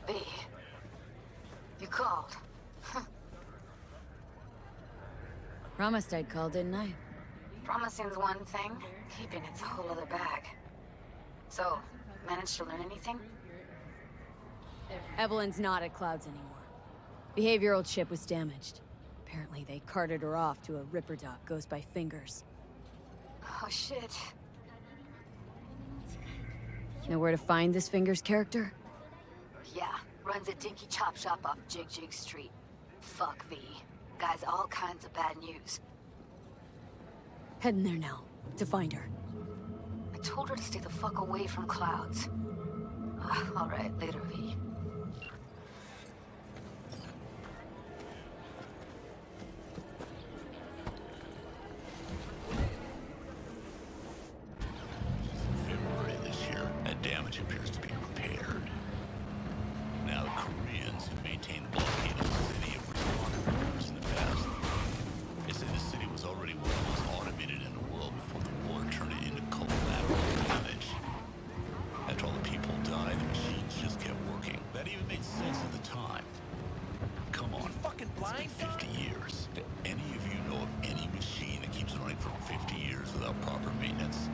B, you called. Promised I'd call, didn't I? Promising's one thing, keeping it's a whole other bag. So, managed to learn anything? Evelyn's not at Clouds anymore. Behavioral chip was damaged. Apparently they carted her off to a Ripper dock goes by Fingers. Oh shit. Know where to find this Fingers character? Yeah, runs a dinky chop shop off Jig Jig Street. Fuck V. Guy's all kinds of bad news. Heading there now, to find her. I told her to stay the fuck away from Clouds. Alright, later, V. February this year, that damage appears to be repaired. Now, the Koreans who maintained the blockade of the city have responded to rumors in the past. They say the city was already one of the most automated in the world before the war turned it into collateral damage. After all the people died, the machines just kept working. That even made sense at the time. Come on, fucking blind? It's been 50 years. Do any of you know of any machine that keeps running for 50 years without proper maintenance?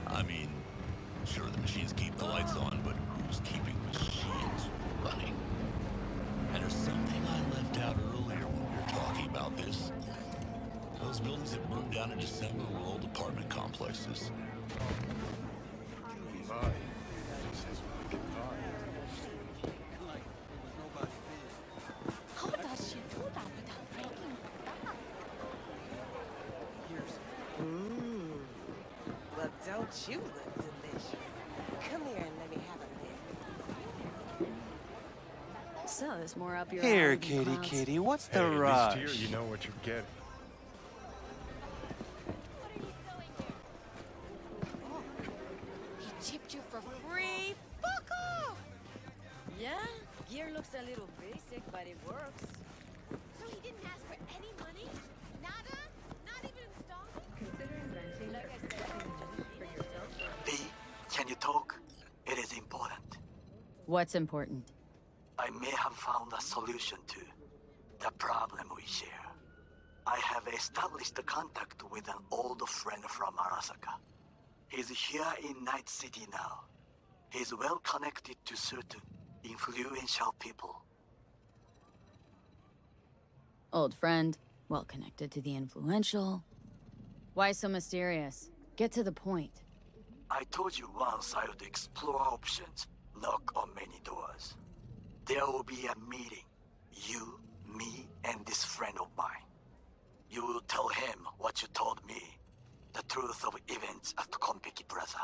I mean, sure, the machines keep the lights on, but who's keeping machines running? And there's something I left out earlier when we were talking about this. Those buildings that burned down in December were old apartment complexes. Don't you look delicious? Come here and let me have a lick. So there's more up your Here, alley than kitty, clouds. kitty, what's the Hey, at rush? least here you know what you're getting. He chipped you for free? Fuck off! Yeah, gear looks a little basic, but it works. So he didn't ask for any money? Nada? Not even installment? Considering renting for yourself? V, can you talk? It is important. What's important? I may have found a solution to the problem we share. I have established a contact with an old friend from Arasaka. He's here in Night City now. He's well connected to certain influential people. Old friend, well connected to the influential. Why so mysterious? Get to the point. I told you once I would explore options, knock on many doors. There will be a meeting. You, me, and this friend of mine. You will tell him what you told me. The truth of events at Konpeki Plaza.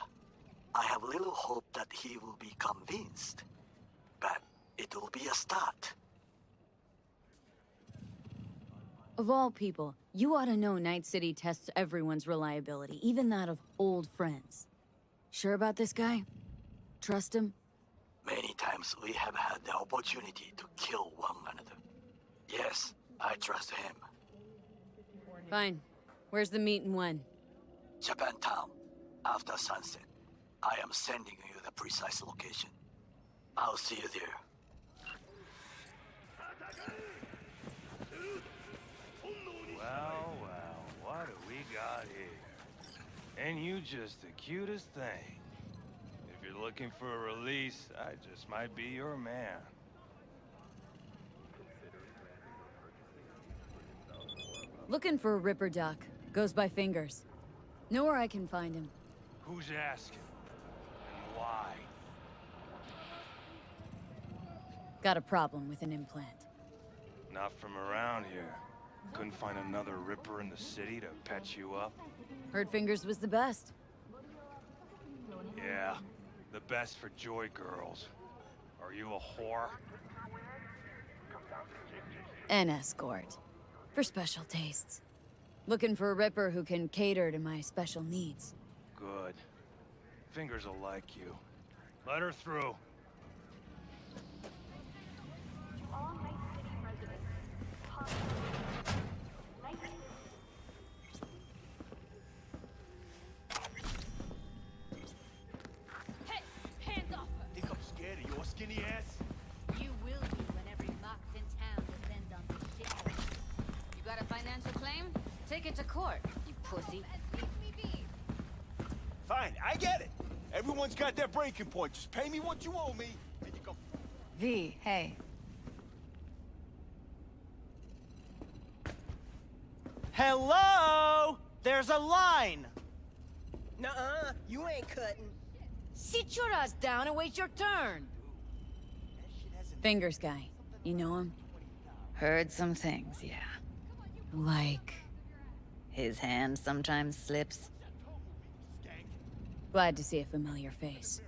I have little hope that he will be convinced. But it will be a start. Of all people, you ought to know Night City tests everyone's reliability, even that of old friends. Sure about this guy? Trust him? Many times we have had the opportunity to kill one another. Yes, I trust him. Fine. Where's the meet and when? Japantown, after sunset. I am sending you the precise location. I'll see you there. Well, what do we got here? And you just the cutest thing. If you're looking for a release, I just might be your man. Looking for a Ripper Duck. Goes by Fingers. Know where I can find him. Who's asking? And why? Got a problem with an implant. Not from around here. Couldn't find another Ripper in the city to patch you up? Heard Fingers was the best. Yeah, the best for Joy girls. Are you a whore? An escort. For special tastes. Looking for a Ripper who can cater to my special needs. Good. Fingers will like you. Let her through. Hands off her! Think I'm scared of your skinny ass? You will be when every mox in town descends on this shit. You got a financial claim? Take it to court, you pussy. Fine, I get it. Everyone's got their breaking point. Just pay me what you owe me, and you go. V, hey. Hello? There's a line. Nuh-uh, you ain't cutting. Sit your ass down and wait your turn. Fingers guy. You know him? Heard some things, yeah. Like... His hand sometimes slips. Glad to see a familiar face.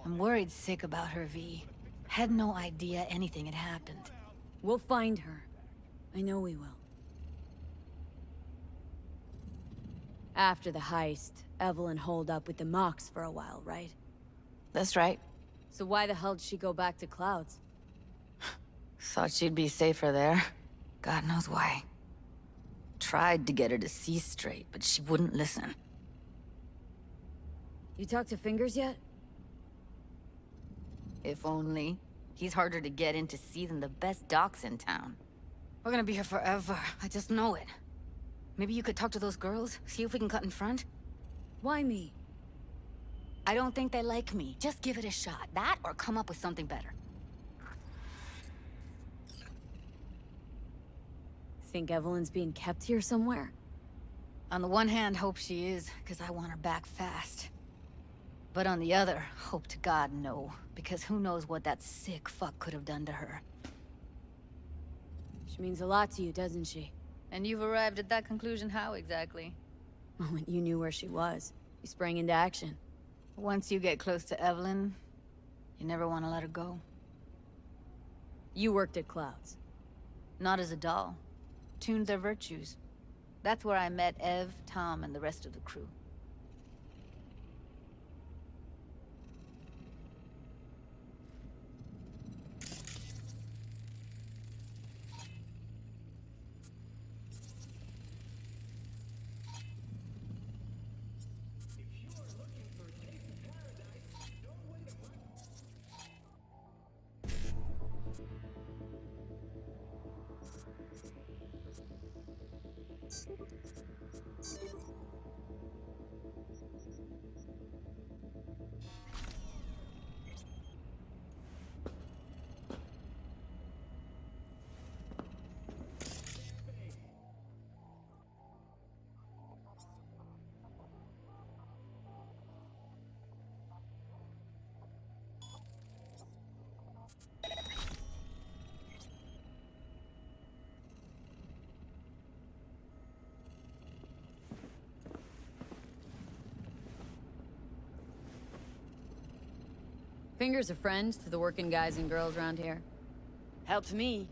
I'm worried sick about her, V. Had no idea anything had happened. We'll find her. I know we will. After the heist, Evelyn holed up with the Mox for a while, right? That's right. So why the hell did she go back to Clouds? Thought she'd be safer there. God knows why. Tried to get her to see straight, but she wouldn't listen. You talked to Fingers yet? If only. He's harder to get in to see than the best docs in town. We're gonna be here forever. I just know it. Maybe you could talk to those girls, see if we can cut in front? Why me? I don't think they like me. Just give it a shot. That or come up with something better. Think Evelyn's being kept here somewhere? On the one hand, hope she is, because I want her back fast. But on the other, hope to God no, because who knows what that sick fuck could have done to her. She means a lot to you, doesn't she? And you've arrived at that conclusion how exactly? Moment you knew where she was. You sprang into action. Once you get close to Evelyn, you never want to let her go. You worked at Clouds. Not as a doll. Tuned their virtues. That's where I met Ev, Tom, and the rest of the crew. Finger's a friend to the working guys and girls around here. Helped me.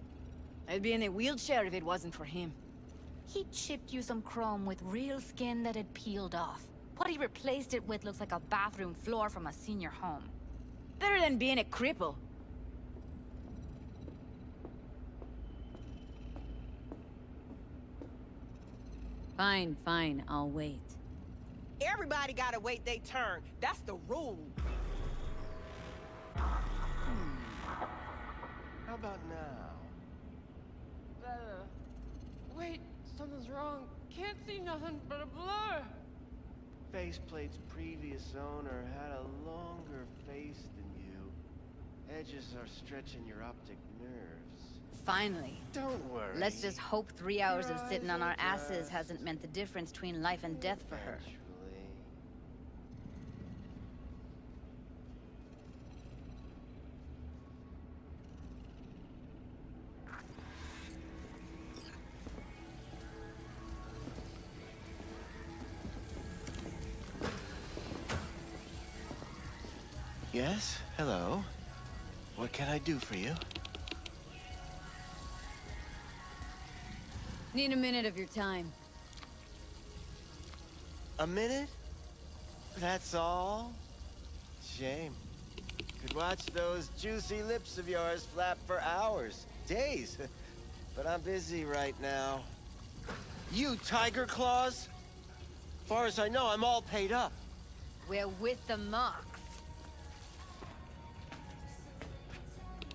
I'd be in a wheelchair if it wasn't for him. He chipped you some chrome with real skin that had peeled off. What he replaced it with looks like a bathroom floor from a senior home. Better than being a cripple. Fine, fine, I'll wait. Everybody gotta wait their turn. That's the rule. How about now? Wait, something's wrong. Can't see nothing but a blur. Faceplate's previous owner had a longer face than you. Edges are stretching your optic nerves. Finally. Don't worry. Let's just hope 3 hours of sitting on our asses hasn't meant the difference between life and death for her. Yes? Hello? What can I do for you? Need a minute of your time. A minute? That's all? Shame. Could watch those juicy lips of yours flap for hours, days. But I'm busy right now. You Tiger Claws? Far as I know, I'm all paid up. We're with the Mox.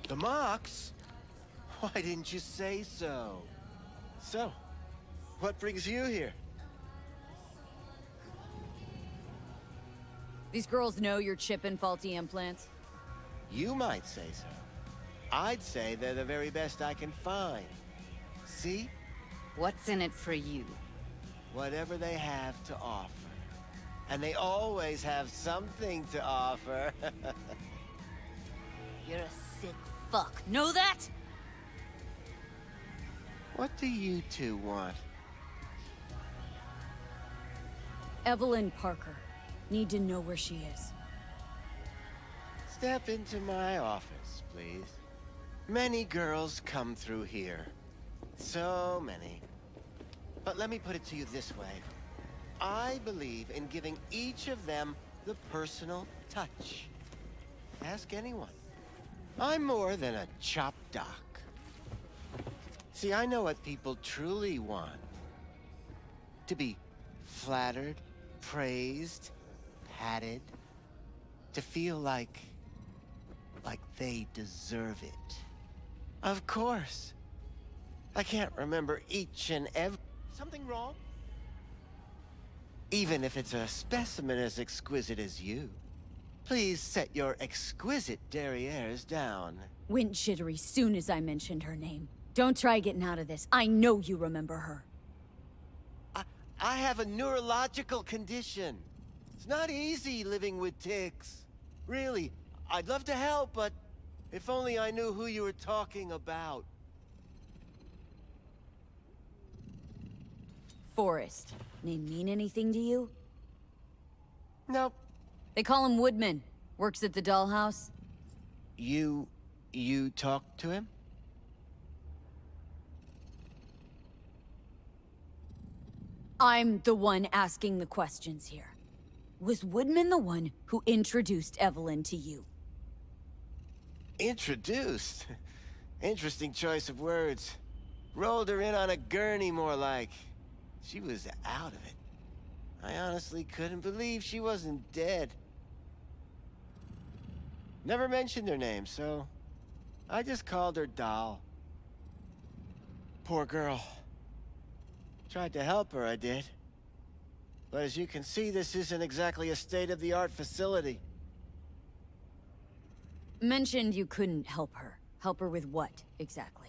The Mox? Why didn't you say so? So, what brings you here? These girls know you're chipping faulty implants? You might say so. I'd say they're the very best I can find. See? What's in it for you? Whatever they have to offer. And they always have something to offer. You're a sick fuck. Know that? What do you two want? Evelyn Parker. Need to know where she is. Step into my office, please. Many girls come through here. So many. But let me put it to you this way. I believe in giving each of them the personal touch. Ask anyone. I'm more than a chop doc. See, I know what people truly want. To be flattered, praised, patted. To feel like they deserve it. Of course. I can't remember each and every... Something wrong? Even if it's a specimen as exquisite as you. Please set your exquisite derrieres down. Went jittery soon as I mentioned her name. Don't try getting out of this. I know you remember her. I have a neurological condition. It's not easy living with tics. Really, I'd love to help, but if only I knew who you were talking about. Forrest. Name mean anything to you? Nope. They call him Woodman. Works at the dollhouse. You talked to him? I'm the one asking the questions here. Was Woodman the one who introduced Evelyn to you? Introduced? Interesting choice of words. Rolled her in on a gurney, more like. She was out of it. I honestly couldn't believe she wasn't dead. Never mentioned her name, so I just called her Doll. Poor girl. Tried to help her, I did. But as you can see, this isn't exactly a state-of-the-art facility. Mentioned you couldn't help her. Help her with what, exactly?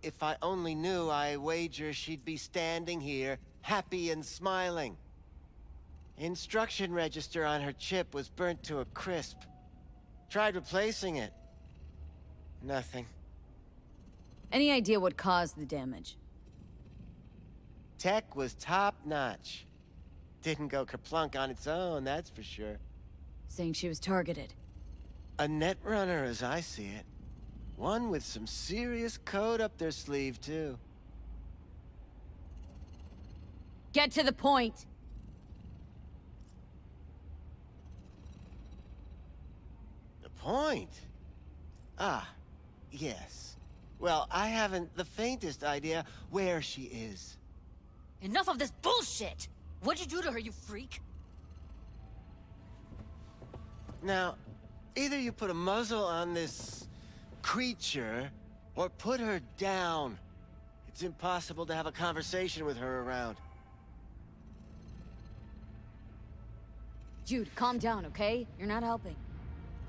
If I only knew, I wager she'd be standing here, happy and smiling. Instruction register on her chip was burnt to a crisp. Tried replacing it. Nothing. Any idea what caused the damage? Tech was top-notch. Didn't go kerplunk on its own, that's for sure. Saying she was targeted. A netrunner, as I see it. One with some serious code up their sleeve, too. Get to the point! The point? Ah, yes. Well, I haven't the faintest idea where she is. Enough of this bullshit! What'd you do to her, you freak? Now, either you put a muzzle on this creature, or put her down. It's impossible to have a conversation with her around. Jude, calm down, okay? You're not helping.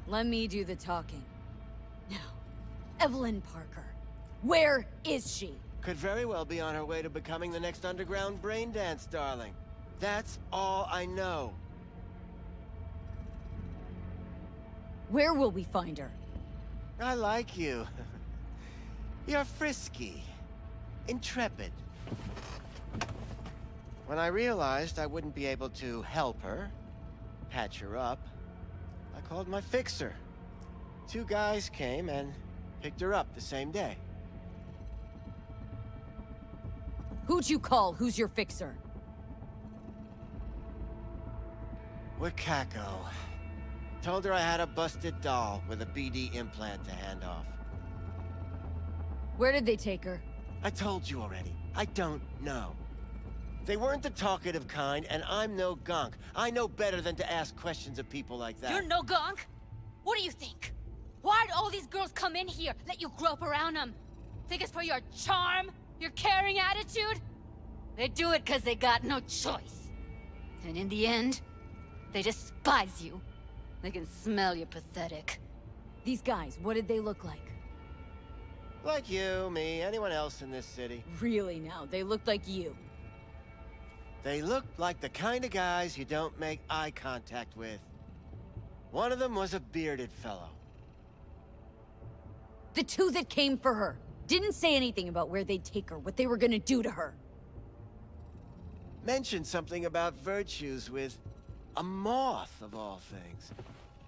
Let me do the talking. Now, Evelyn Parker. Where is she? Could very well be on her way to becoming the next underground braindance darling. That's all I know. Where will we find her? I like you. You're frisky. Intrepid. When I realized I wouldn't be able to help her, patch her up, I called my fixer. 2 guys came and picked her up the same day. Who'd you call? Who's your fixer? Wakako. Told her I had a busted doll with a BD implant to hand off. Where did they take her? I told you already. I don't know. They weren't the talkative kind, and I'm no gonk. I know better than to ask questions of people like that. You're no gonk? What do you think? Why'd all these girls come in here, let you grope around them? Think it's for your charm? Your caring attitude? They do it because they got no choice. And in the end, they despise you. They can smell you're pathetic. These guys, what did they look like? Like you, me, anyone else in this city. Really now, they looked like you. They looked like the kind of guys you don't make eye contact with. One of them was a bearded fellow. The 2 that came for her didn't say anything about where they'd take her, what they were gonna do to her. Mentioned something about virtues with a moth, of all things.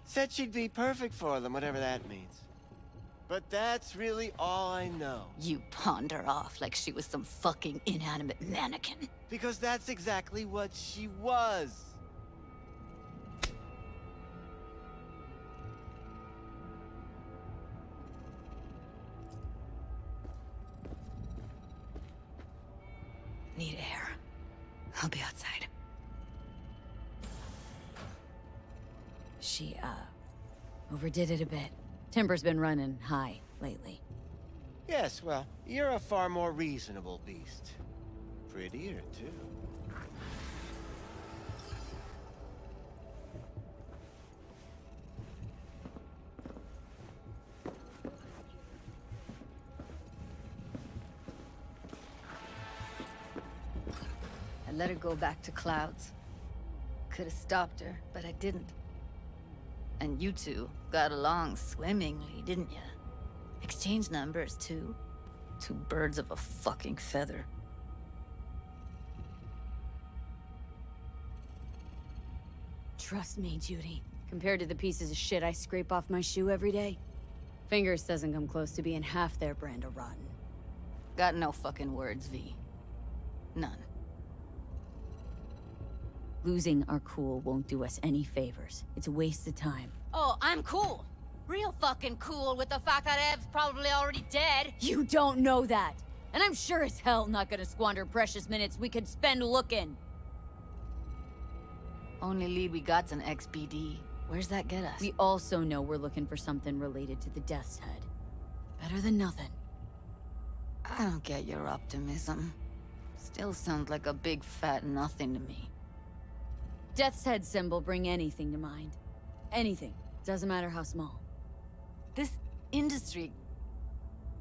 Said she'd be perfect for them, whatever that means. But that's really all I know. You pawned her off like she was some fucking inanimate mannequin. Because that's exactly what she was. Need air. I'll be outside. She, overdid it a bit. Temper's been running high lately. Yes, well, you're a far more reasonable beast. Prettier, too. I let her go back to Clouds. Could have stopped her, but I didn't. And you two got along swimmingly, didn't ya? Exchanged numbers, too. 2 birds of a fucking feather. Trust me, Judy. Compared to the pieces of shit I scrape off my shoe every day, Fingers doesn't come close to being half their brand of rotten. Got no fucking words, V. None. Losing our cool won't do us any favors. It's a waste of time. Oh, I'm cool. Real fucking cool with the fact that Ev's probably already dead. You don't know that. And I'm sure as hell not gonna squander precious minutes we could spend looking. Only lead we got's an XBD. Where's that get us? We also know we're looking for something related to the Death's Head. Better than nothing. I don't get your optimism. Still sounds like a big fat nothing to me. Death's Head symbol bring anything to mind. Anything. Doesn't matter how small. This industry...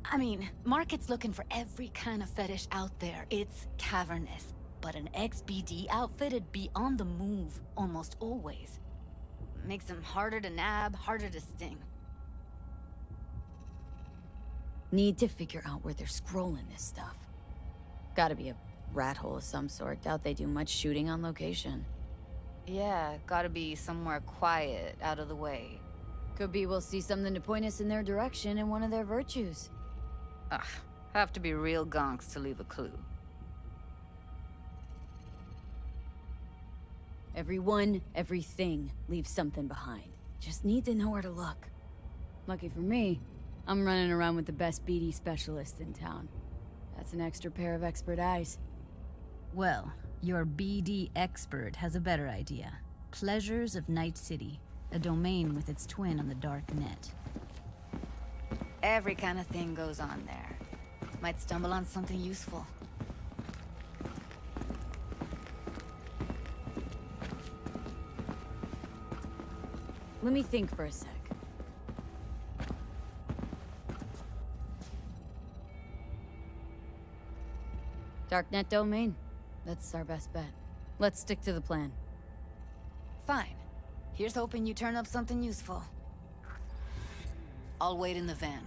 I mean, market's looking for every kind of fetish out there. It's cavernous. But an XBD outfit'd be on the move, almost always. Makes them harder to nab, harder to sting. Need to figure out where they're scrolling this stuff. Gotta be a rat hole of some sort. Doubt they do much shooting on location. Yeah, gotta be somewhere quiet, out of the way. Could be we'll see something to point us in their direction in one of their virtues. Ugh, have to be real gonks to leave a clue. Everyone, everything leaves something behind. Just need to know where to look. Lucky for me, I'm running around with the best BD specialist in town. That's an extra pair of expert eyes. Well, your BD expert has a better idea. Pleasures of Night City, a domain with its twin on the dark net. Every kind of thing goes on there. Might stumble on something useful. Let me think for a sec. Darknet domain. That's our best bet. Let's stick to the plan. Fine. Here's hoping you turn up something useful. I'll wait in the van.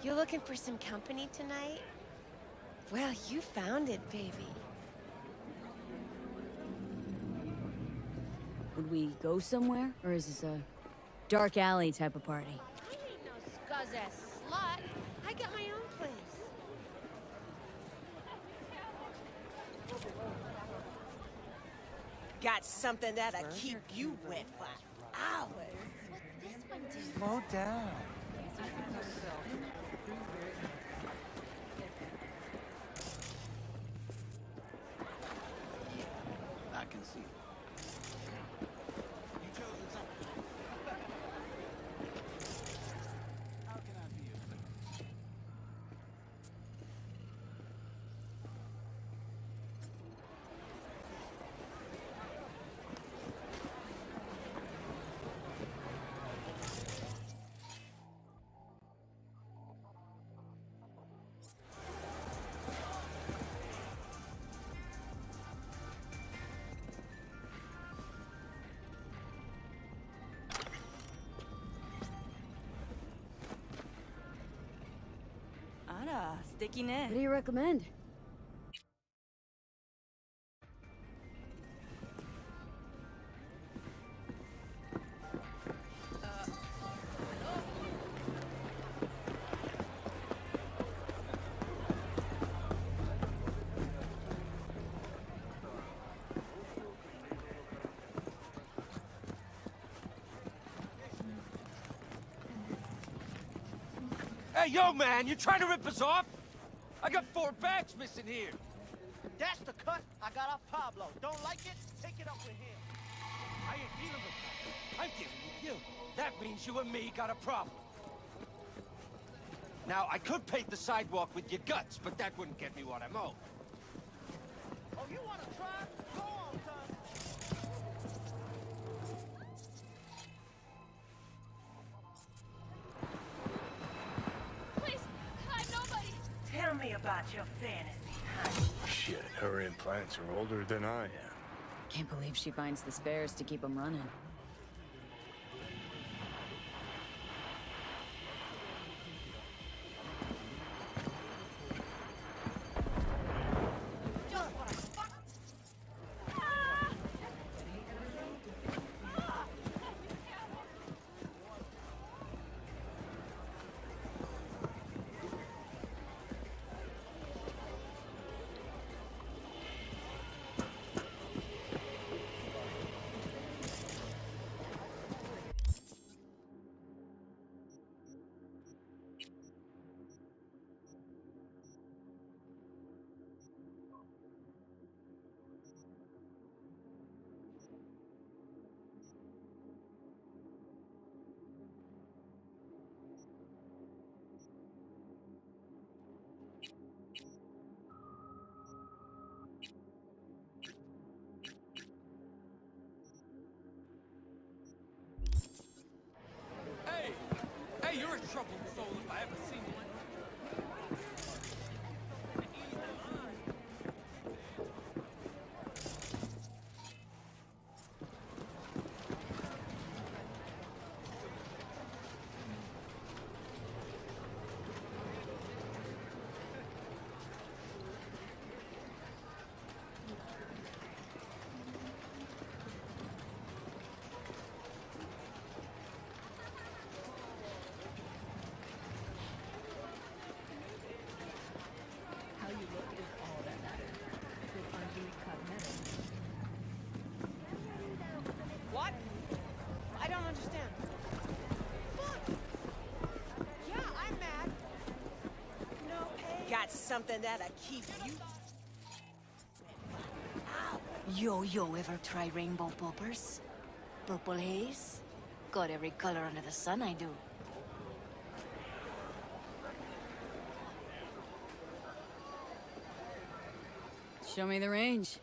You looking for some company tonight? Well, you found it, baby. Would we go somewhere? Or is this a dark alley type of party? I ain't no scuzz-ass slut. I got my own place. Got something that'll keep you wet for hours. What's this one do? Slow down. I can see. What do you recommend? Hey, yo, man, you trying to rip us off? I got 4 bags missing here. That's the cut I got off Pablo. Don't like it? Take it up with him. I ain't dealing with that. I'm dealing with you. That means you and me got a problem. Now, I could paint the sidewalk with your guts, but that wouldn't get me what I'm owed. Oh, you want to try? Go on, son. Please, I'm nobody. Tell me about your fantasy, honey. Shit, her implants are older than I am. Can't believe she finds the spares to keep them running. Hey, you're a troubled soul if I ever seen one. How you look is all that matters. If it's unduly cosmetic. What? I don't understand. Fuck! Yeah, I'm mad. No pay. Got something that'll keep you. Yo, ever try rainbow poppers? Purple haze? Got every color under the sun, I do. Show me the range.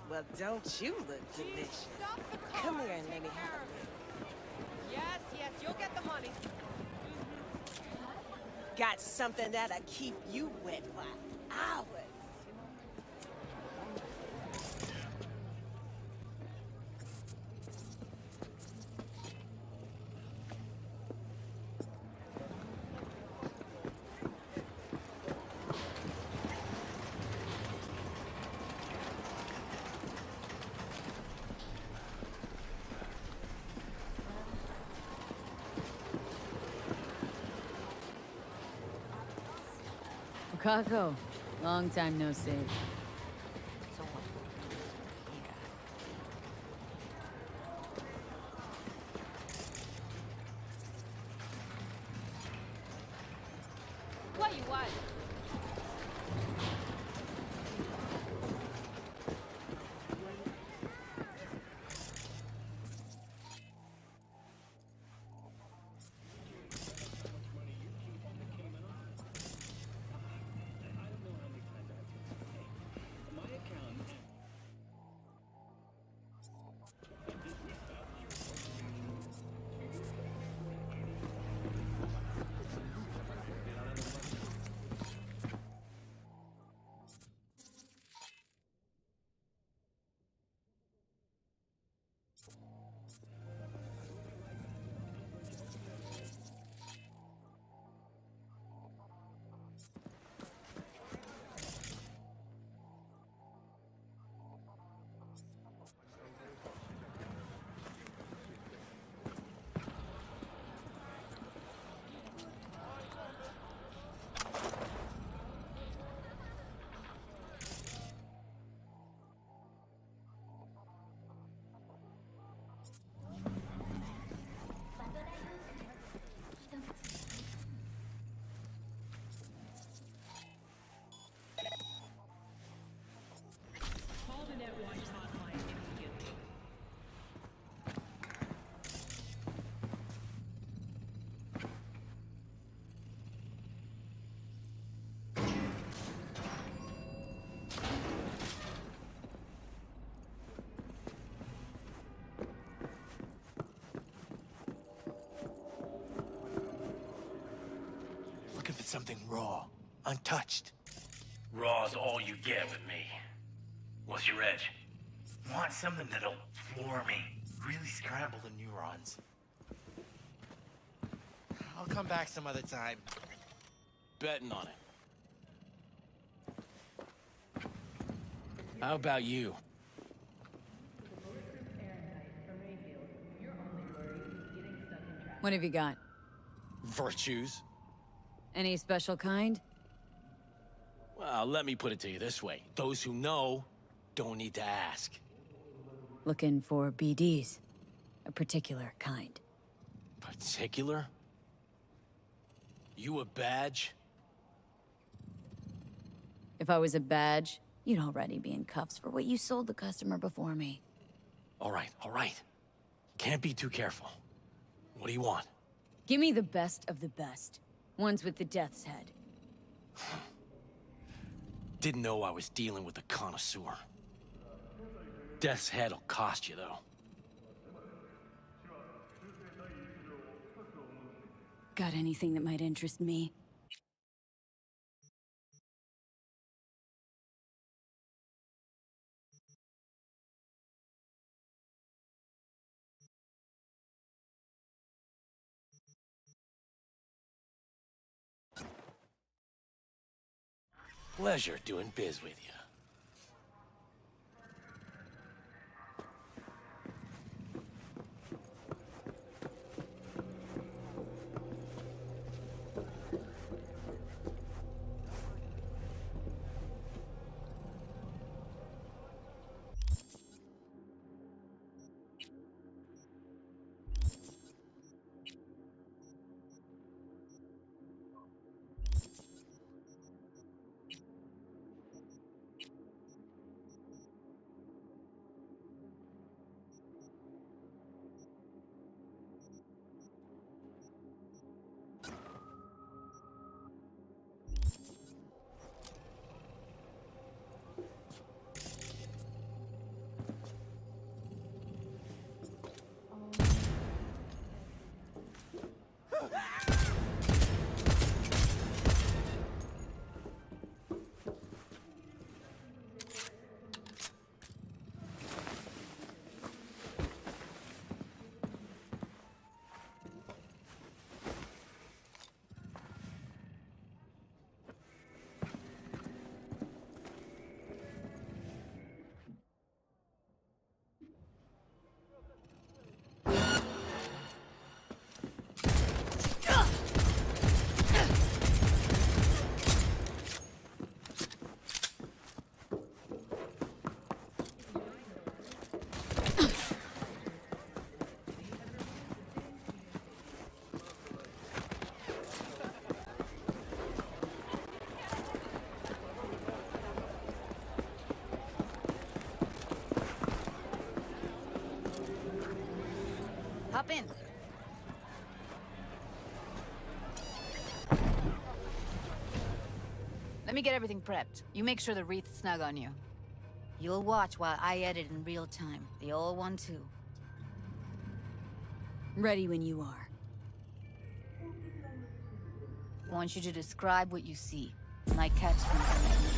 Well, don't you look delicious? Come here and let me have a look. Yes, yes, you'll get the money. Got something that'll keep you wet for hours. Kako, long time no see. What you want? Looking for something raw, untouched. Raw's all you get with me. What's your edge? Want something that'll floor me, really scramble the neurons. I'll come back some other time. Betting on it. How about you? What have you got? Virtues? Any special kind? Well, let me put it to you this way. Those who know don't need to ask. Looking for BDs. A particular kind. Particular? You a badge? If I was a badge, you'd already be in cuffs for what you sold the customer before me. All right, all right. Can't be too careful. What do you want? Give me the best of the best. Ones with the death's head. Didn't know I was dealing with a connoisseur. Death's head'll cost you, though. Got anything that might interest me? Pleasure doing biz with you. Hop in. Let me get everything prepped. You make sure the wreath's snug on you. You'll watch while I edit in real time. The old one, too. Ready when you are. Want you to describe what you see. My catchphrase.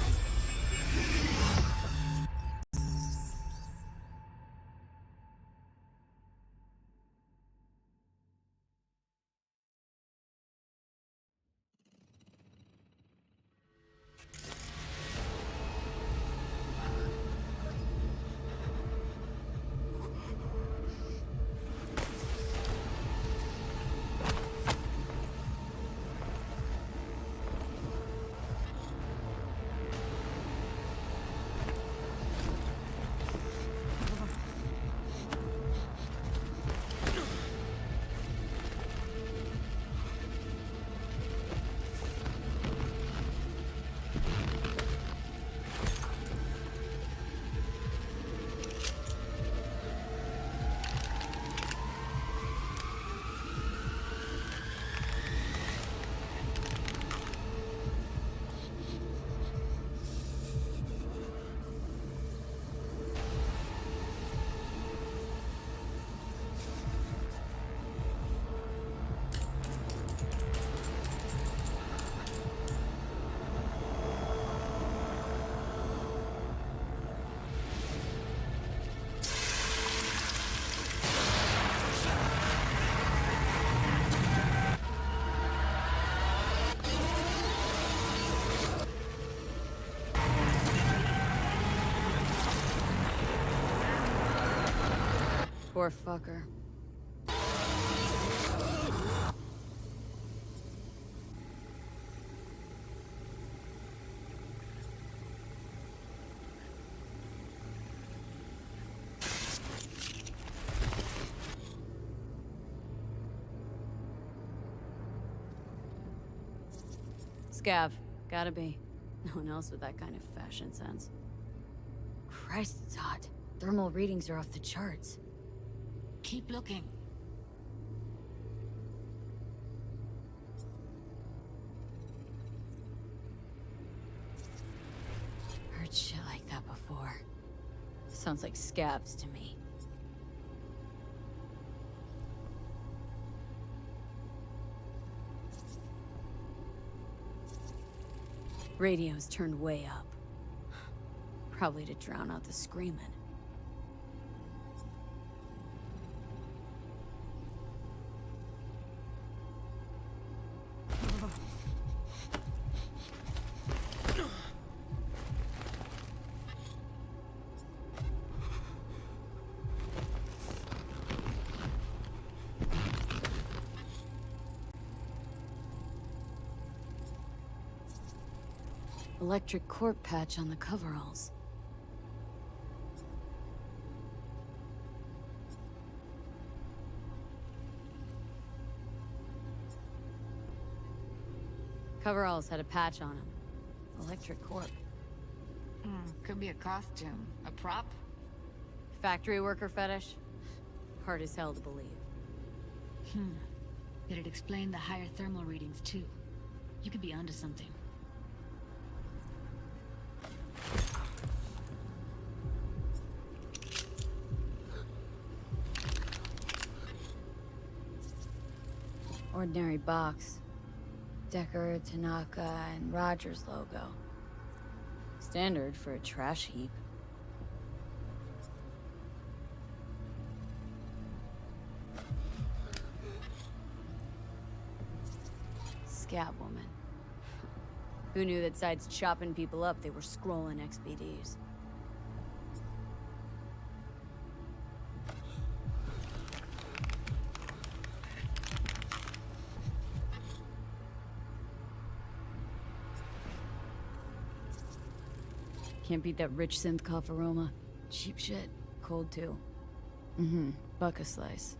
Poor fucker. Scav. Gotta be. No one else with that kind of fashion sense. Christ, it's hot. Thermal readings are off the charts. Keep looking. Heard shit like that before. Sounds like scavs to me. Radio's turned way up. Probably to drown out the screaming. Electric corp patch on the coveralls. Coveralls had a patch on them. Electric corp. Could be a costume. A prop? Factory worker fetish? Hard as hell to believe. It'd explain the higher thermal readings, too. You could be onto something. Ordinary box. Decker, Tanaka, and Rogers logo. Standard for a trash heap. Scat woman. Who knew that besides chopping people up, they were scrolling XBDs? Can't beat that rich synth cough aroma. Cheap shit. Cold too. Buck a slice.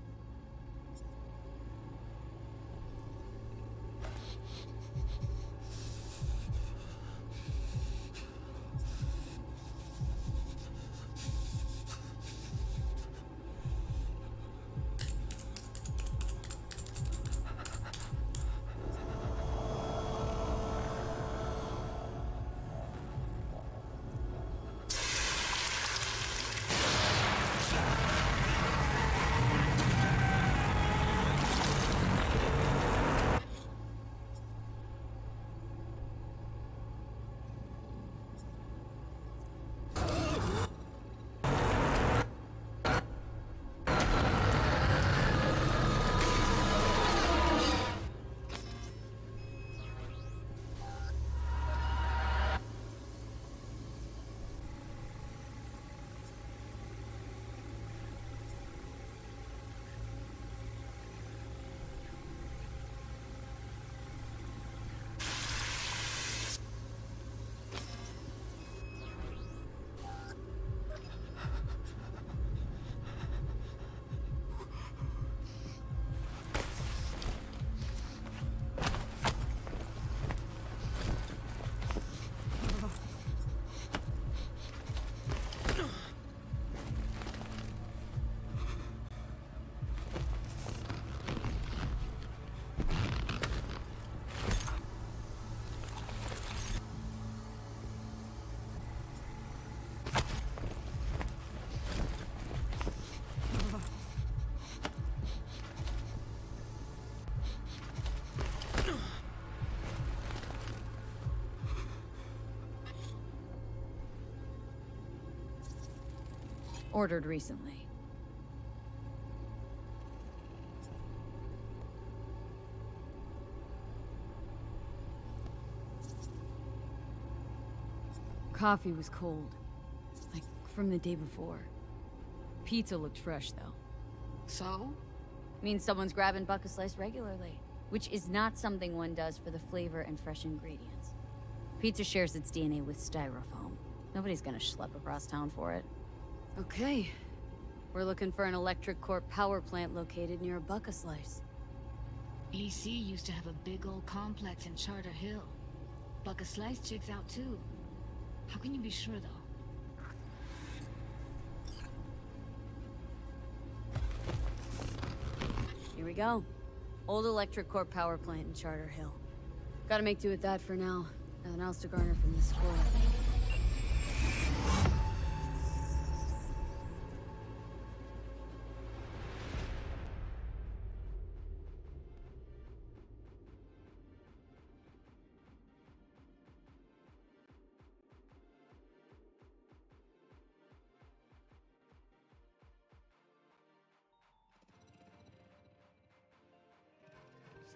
Ordered recently. Coffee was cold. Like, from the day before. Pizza looked fresh, though. So? Means someone's grabbing Buck a Slice regularly. Which is not something one does for the flavor and fresh ingredients. Pizza shares its DNA with styrofoam. Nobody's gonna schlep across town for it. Okay. We're looking for an electric core power plant located near a Buck a Slice. EC used to have a big old complex in Charter Hill. Buck a Slice checks out too. How can you be sure, though? Here we go. Old electric core power plant in Charter Hill. Gotta make do with that for now. Nothing else to garner from this scroll.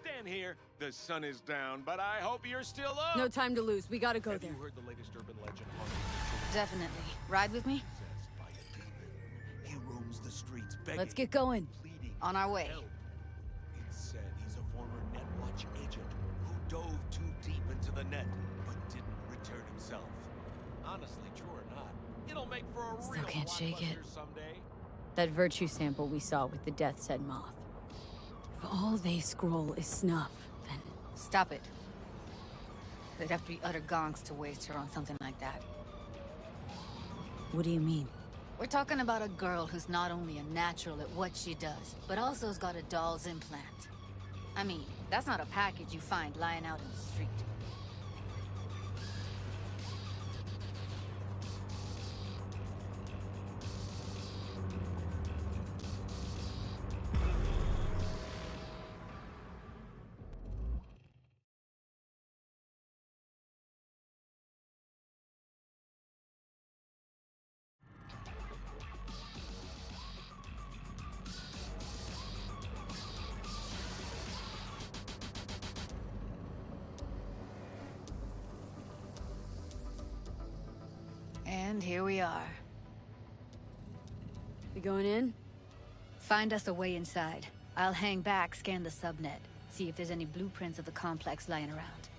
Stand here. The sun is down, but I hope you're still up. No time to lose. We gotta go there. Have you heard the latest urban legend? Definitely. Ride with me? He roams the streets begging. Let's get going. On our way. It's said he's a former Netwatch agent who dove too deep into the net, but didn't return himself. Honestly, true or not, it'll make for a Still real can't shake it. blockbuster someday. That virtue sample we saw with the Death's Head moth. If all they scroll is snuff, then... Stop it. They'd have to be utter gonks to waste her on something like that. What do you mean? We're talking about a girl who's not only a natural at what she does, but also has got a doll's implant. I mean, that's not a package you find lying out in the street. And here we are. We going in? Find us a way inside. I'll hang back, scan the subnet, see if there's any blueprints of the complex lying around.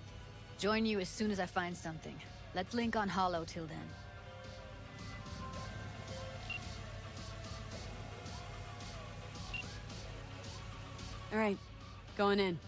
Join you as soon as I find something. Let's link on Hollow till then. All right, going in.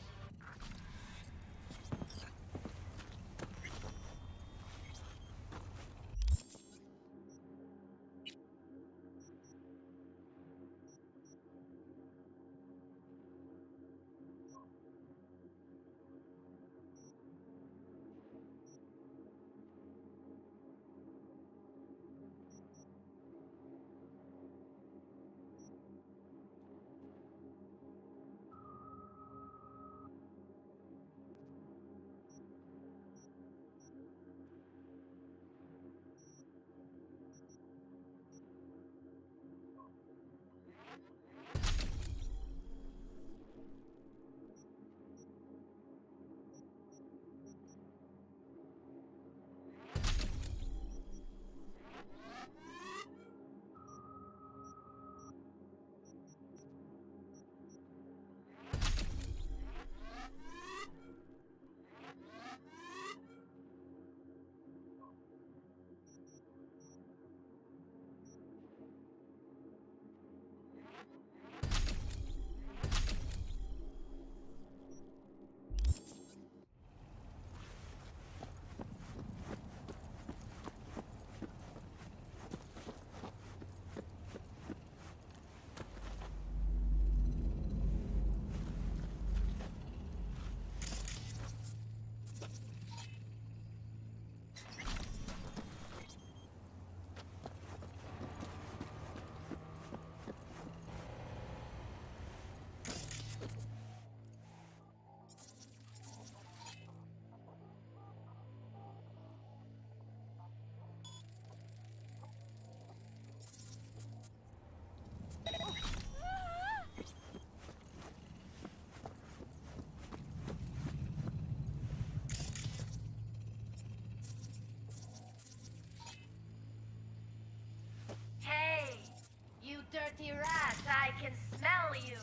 hell are you?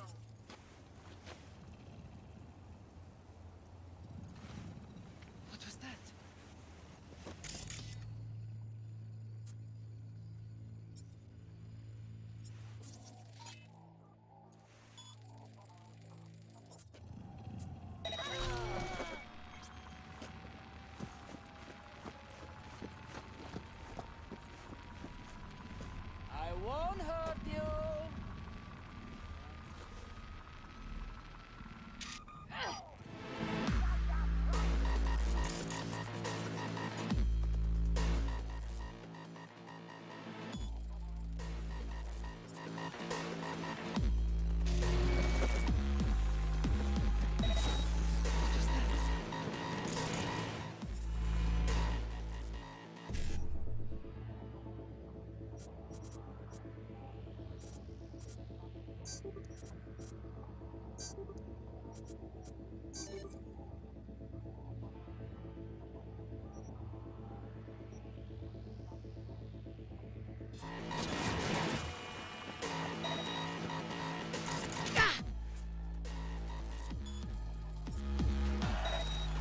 What was that? I won't hurt you.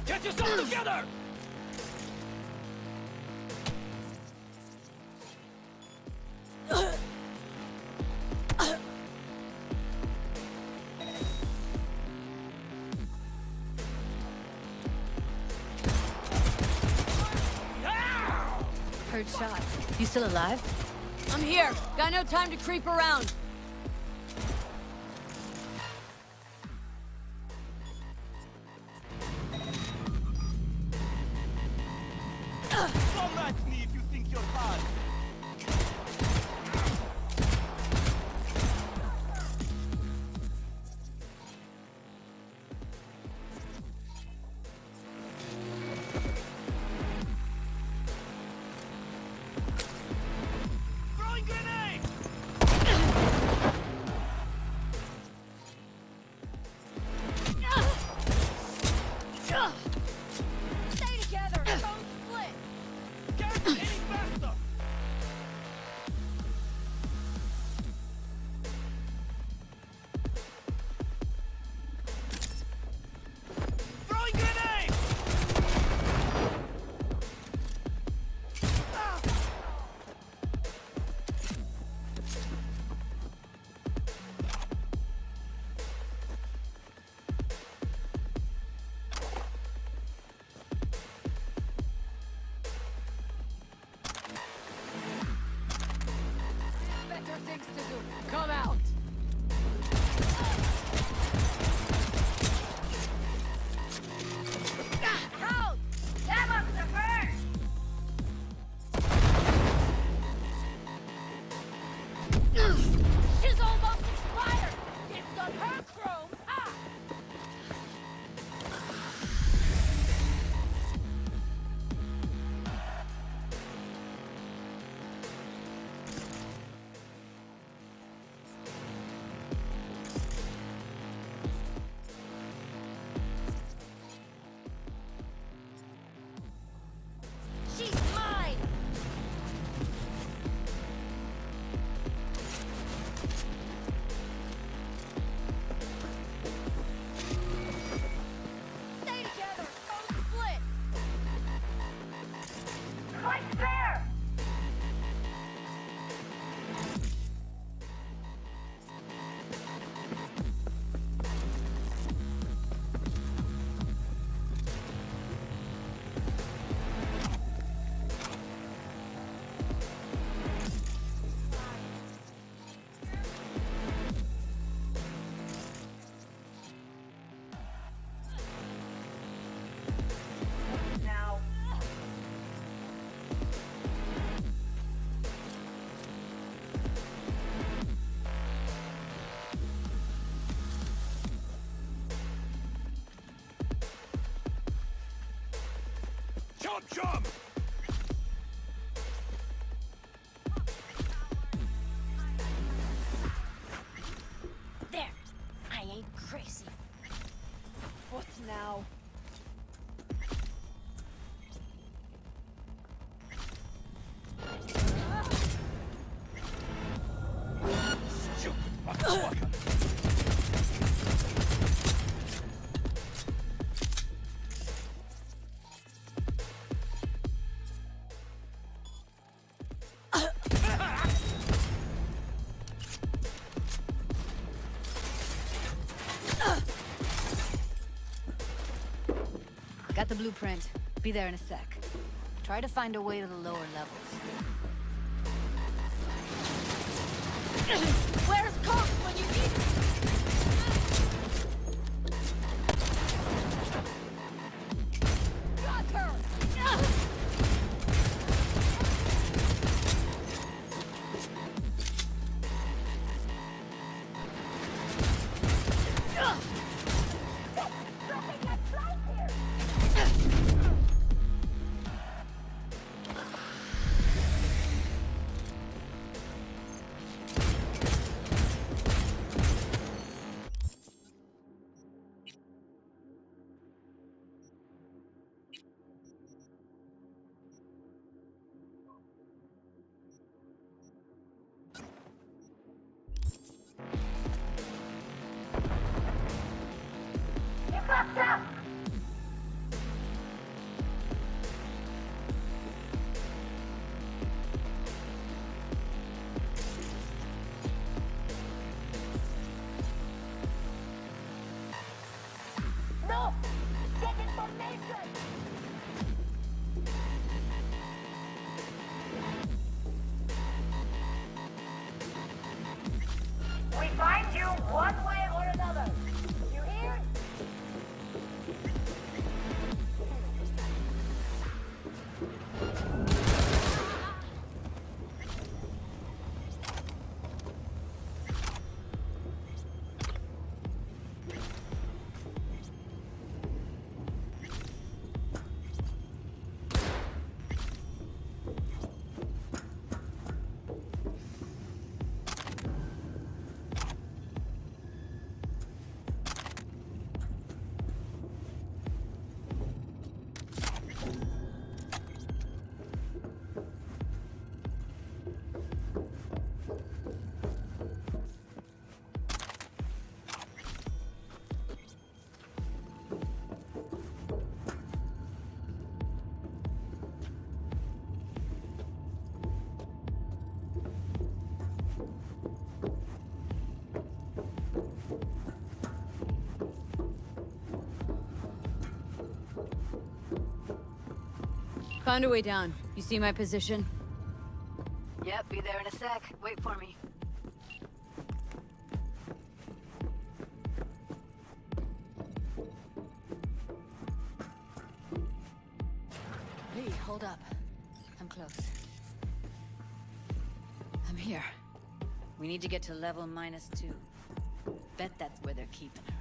Get yourself together! Heard shots. You still alive? I'm here. Got no time to creep around. Come at me if you think you're hard. Throwing grenade! Stay together! Don't split! Can't get any faster! Throwing grenade! Better things to do. Come out! Help! That must have hurt! She's almost expired! It's on her chrome! Ah! She's mine! Stay together! Don't split! Right there! Now. Jump, jump! There! I ain't crazy. What now? Stupid motherfucker! Got the blueprint. Be there in a sec. Try to find a way to the lower levels. Where's Cox when you need him? Got her! No! Get information! We find you one way or another. You hear? Found a way down. You see my position? Yep, be there in a sec. Wait for me. Lee, hold up. I'm close. I'm here. We need to get to level -2. Bet that's where they're keeping her.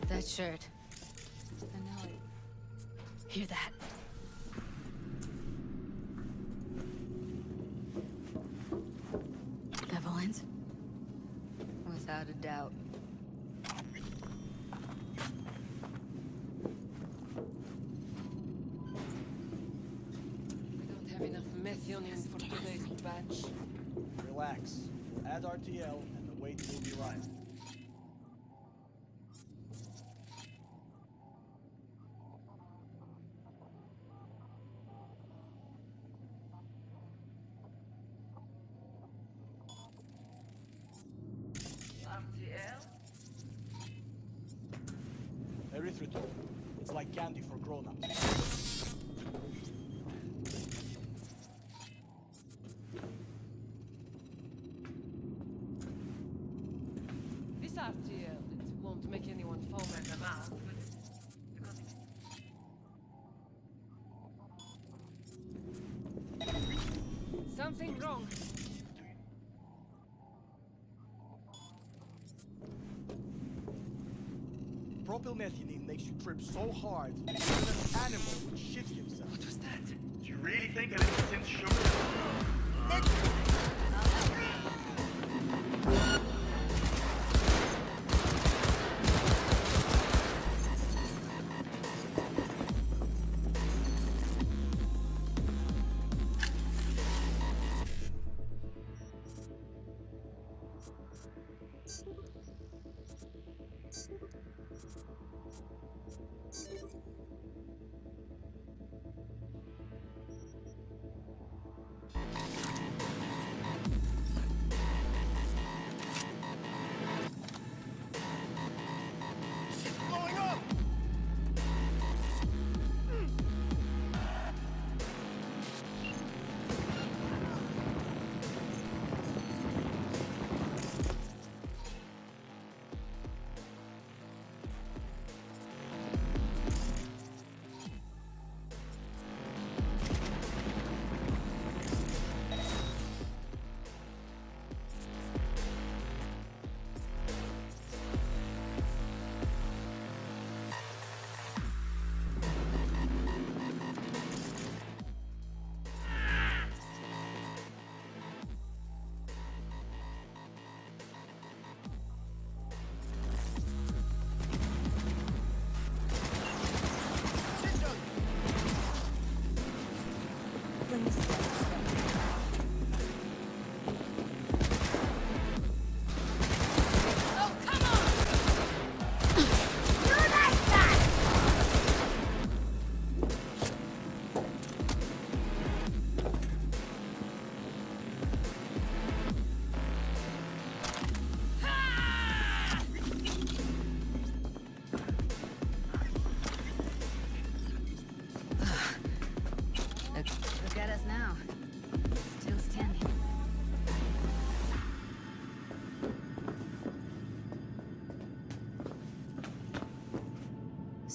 That shirt. I know it. Hear that? Evelyn's? Without a doubt. We don't have enough methionine for today's batch. Relax. We'll add RTL and the weight will be right. Erythritol. It's like candy for grown-ups. This RTL, it won't make anyone foam at the mouth, but something wrong. Propylmethionine makes you trip so hard, even an animal would shit himself. What was that? Do you really think it is since sugar?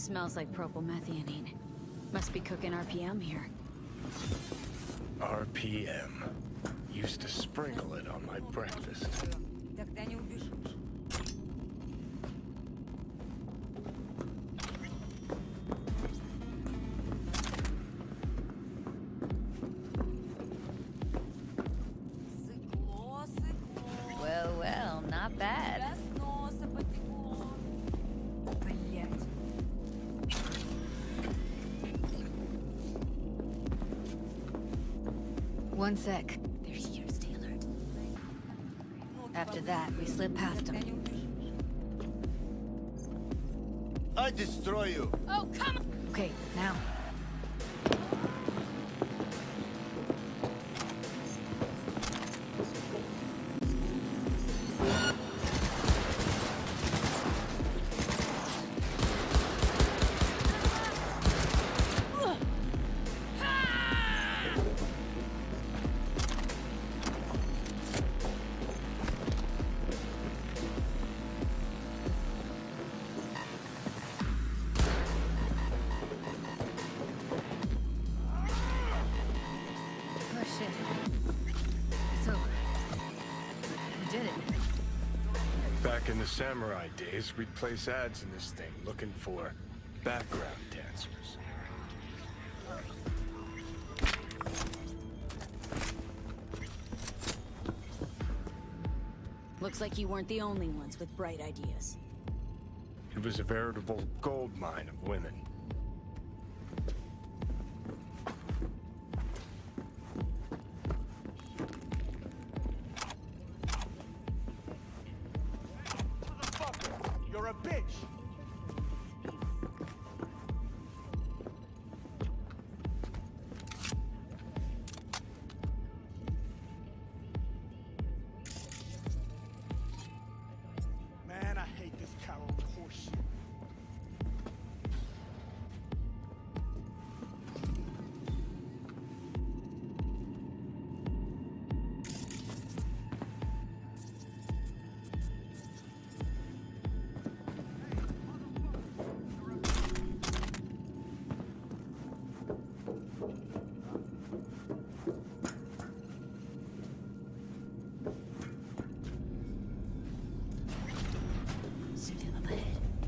Smells like propylmethionine. Must be cooking RPM here. RPM. Used to sprinkle it on my breakfast. Well, well, not bad. One sec. They're here, Taylor. After that, we slip past them. I destroy you. Oh, come on! Okay, now. Back in the samurai days, we'd place ads in this thing looking for background dancers. Looks like you weren't the only ones with bright ideas. It was a veritable gold mine of women. You're a bitch! Man, I hate this Carol horseshit.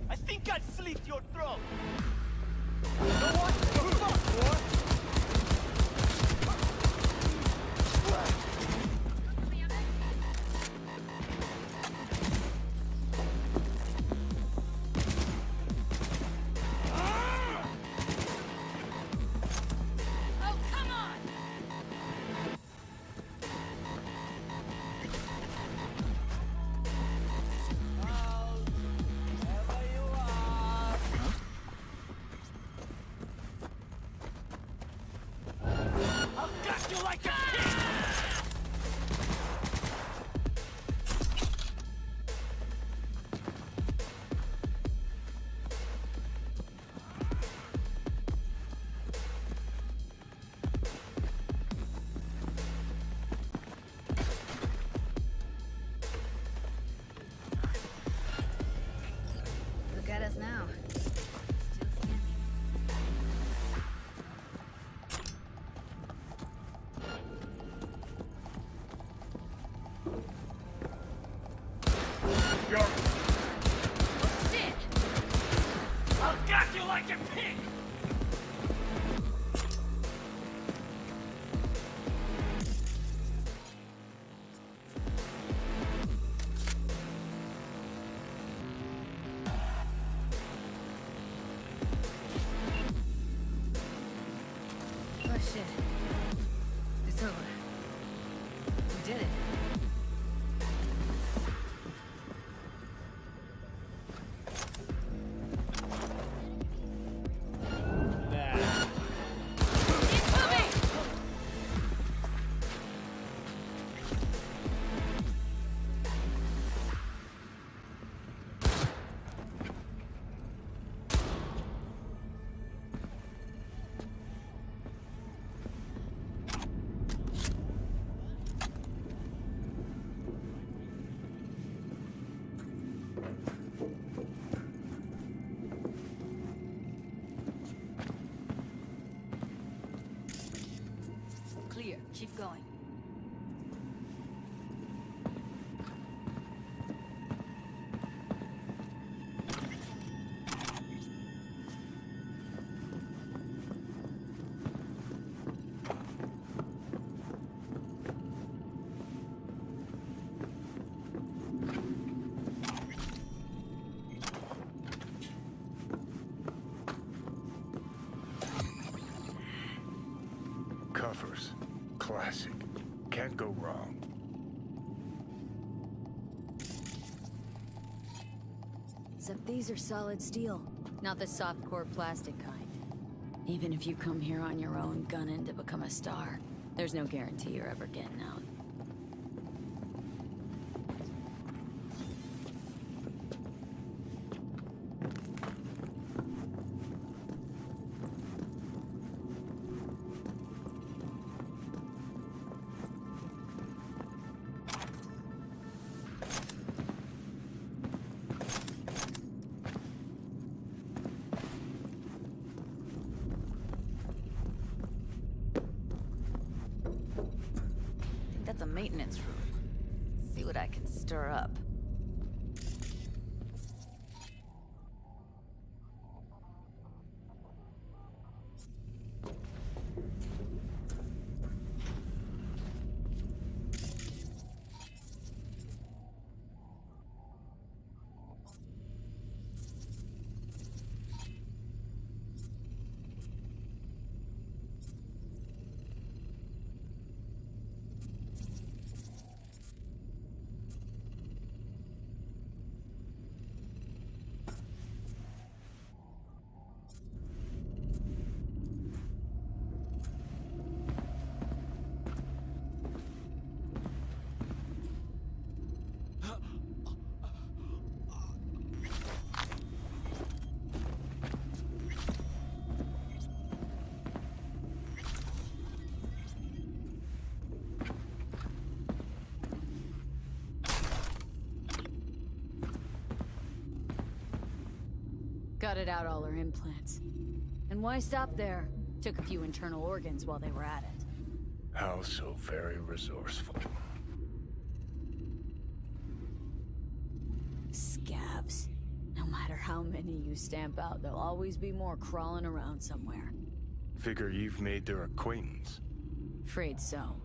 I think I'd slit your throat! Look at us now. Shit! I'll gut you like a pig! Oh shit. It's over. We did it. Except these are solid steel, not the soft-core plastic kind. Even if you come here on your own, gunning to become a star, there's no guarantee you're ever getting out. That's a maintenance room. See what I can stir up. Gutted out all her implants. And why stop there? Took a few internal organs while they were at it. How so very resourceful. Scabs. No matter how many you stamp out, there'll always be more crawling around somewhere. Figure you've made their acquaintance. Afraid so.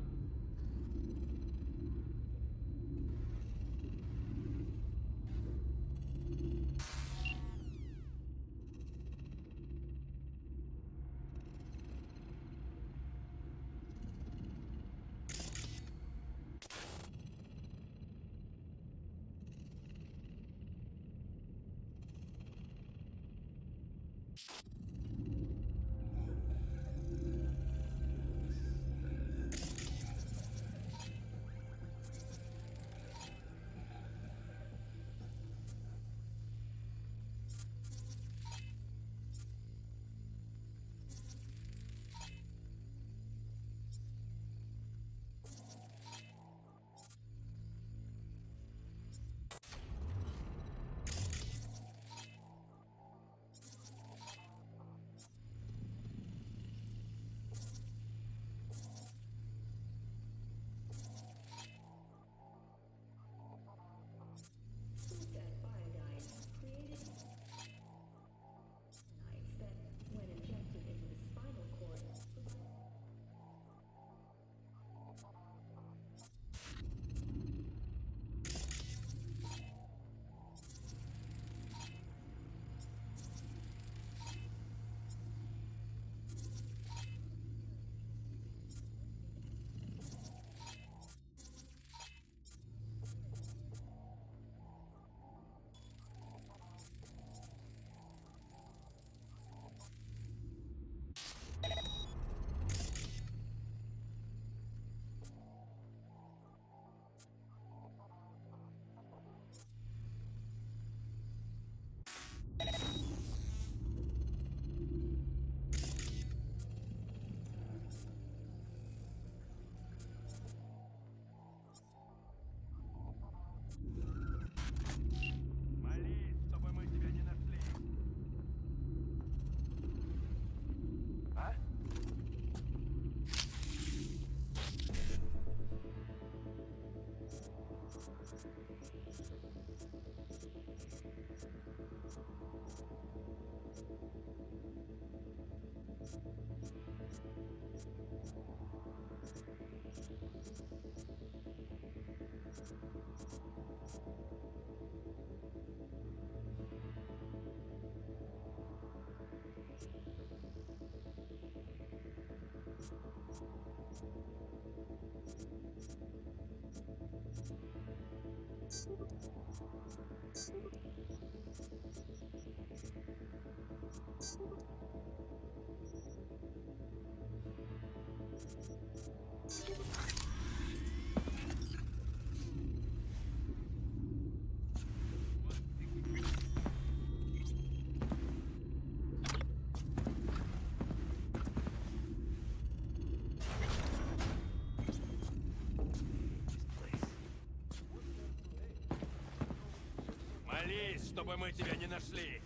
Молись, чтобы мы тебя не нашли.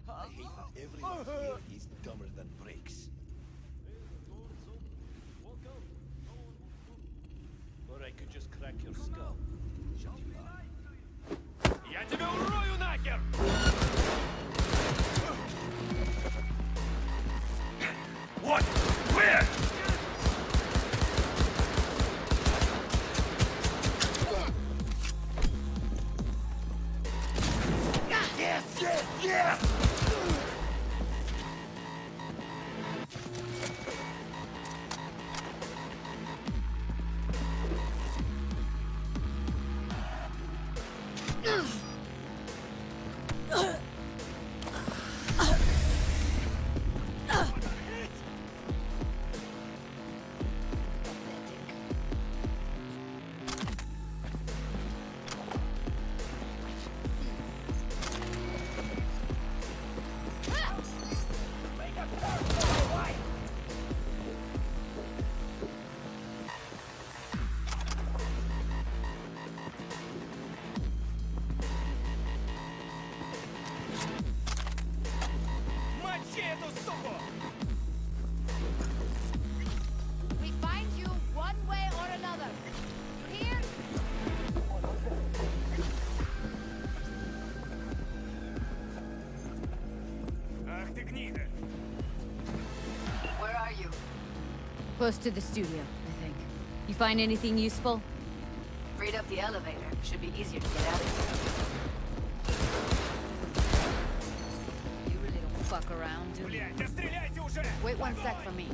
I hate that everyone here is dumber than bricks. Or I could just crack your skull. Shut you up. Я тебя урою нахер! What? Where? Yes, yes, yes! We find you one way or another. You hear? Ах ты гнида! Where are you? Close to the studio, I think. You find anything useful? Freed up the elevator. Should be easier to get out of here. You really don't fuck around, do you? Блядь, да стреляйте уже! Wait one sec for me.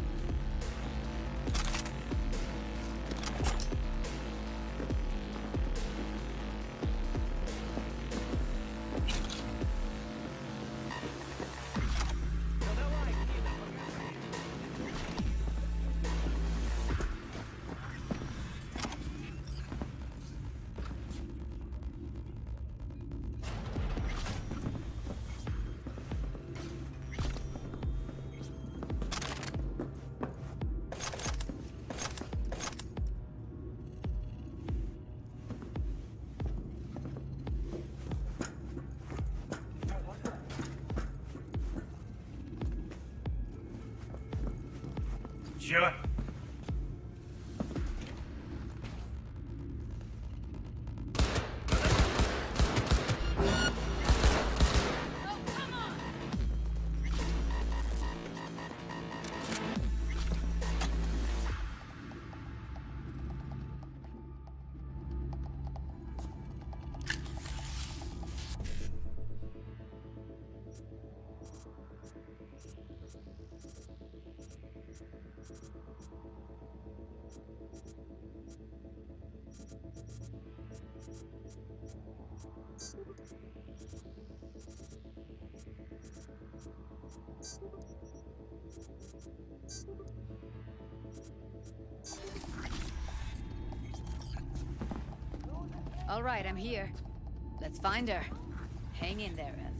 Чё? All right, I'm here. Let's find her. Hang in there, Ev.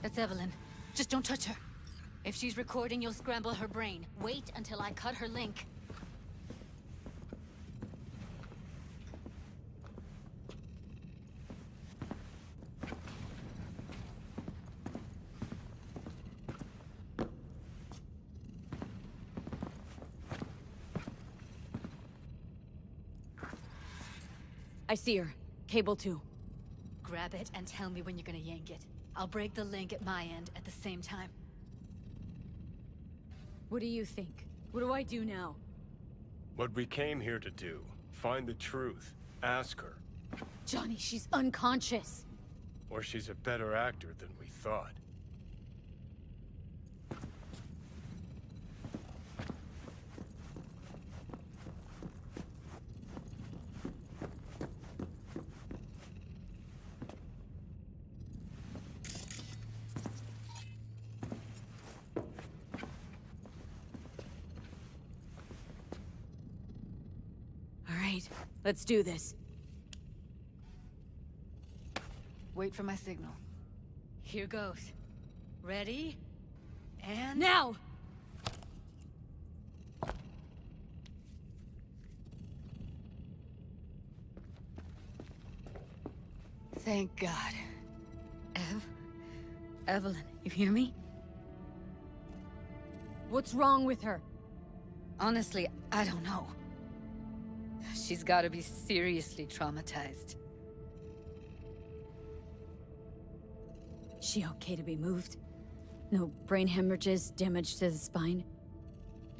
That's Evelyn. Just don't touch her. If she's recording, you'll scramble her brain. Wait until I cut her link. I see her. Cable 2. Grab it and tell me when you're gonna yank it. I'll break the link at my end at the same time. What do you think? What do I do now? What we came here to do. Find the truth. Ask her. Johnny, she's unconscious. Or she's a better actor than we thought. Let's do this. Wait for my signal. Here goes. Ready? And... Now! Thank God. Evelyn, you hear me? What's wrong with her? Honestly, I don't know. She's gotta be seriously traumatized. She okay to be moved? No brain hemorrhages, damage to the spine?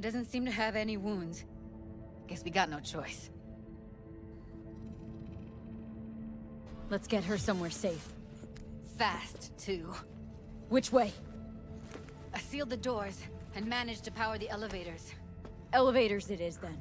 Doesn't seem to have any wounds. Guess we got no choice. Let's get her somewhere safe. Fast, too. Which way? I sealed the doors and managed to power the elevators. Elevators it is, then.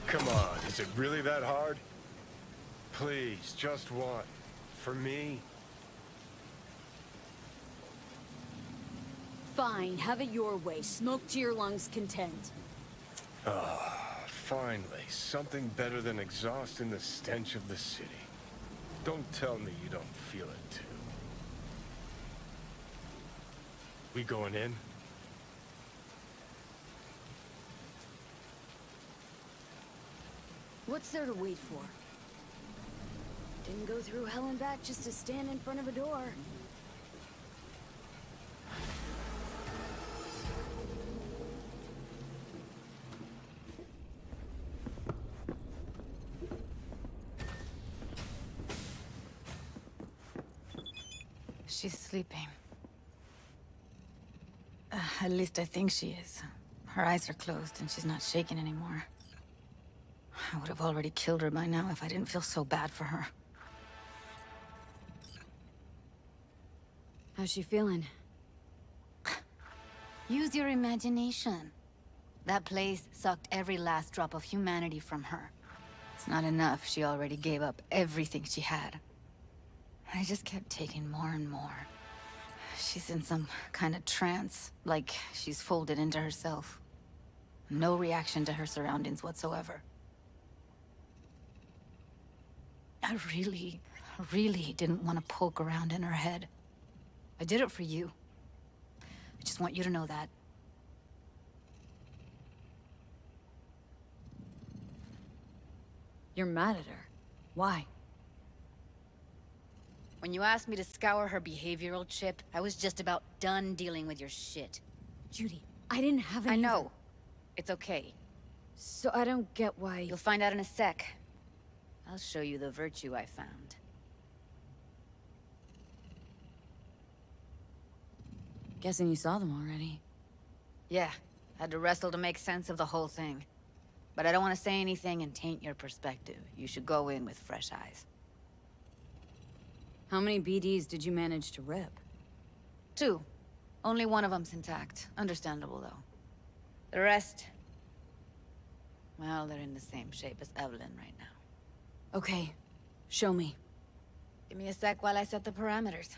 Come on, is it really that hard? Please, just one. For me? Fine, have it your way. Smoke to your lungs' content. Ah, finally. Something better than exhaust in the stench of the city. Don't tell me you don't feel it, too. We going in? What's there to wait for? Didn't go through hell and back just to stand in front of a door. She's sleeping. At least I think she is. Her eyes are closed and she's not shaking anymore. I would have already killed her by now if I didn't feel so bad for her. How's she feeling? Use your imagination. That place sucked every last drop of humanity from her. It's not enough. She already gave up everything she had. I just kept taking more and more. She's in some kind of trance, like she's folded into herself. No reaction to her surroundings whatsoever. I really didn't want to poke around in her head. I did it for you. I just want you to know that. You're mad at her. Why? When you asked me to scour her behavioral chip, I was just about done dealing with your shit. Judy, I didn't have any... I know. It's okay. So I don't get why... You'll find out in a sec. I'll show you the virtue I found. Guessing you saw them already. Yeah, had to wrestle to make sense of the whole thing. But I don't want to say anything and taint your perspective. You should go in with fresh eyes. How many BDs did you manage to rip? 2. Only one of them's intact. Understandable, though. The rest... well, they're in the same shape as Evelyn right now. Okay. Show me. Give me a sec while I set the parameters.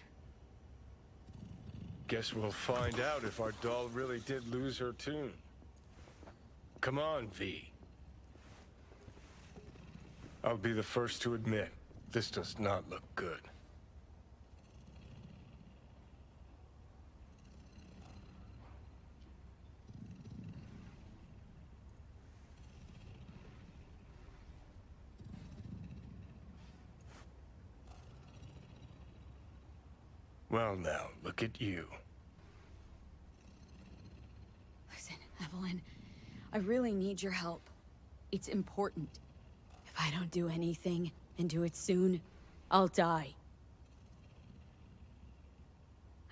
Guess we'll find out if our doll really did lose her tune. Come on, V. I'll be the first to admit, this does not look good. Well now, look at you. Listen, Evelyn, I really need your help. It's important. If I don't do anything, and do it soon, I'll die.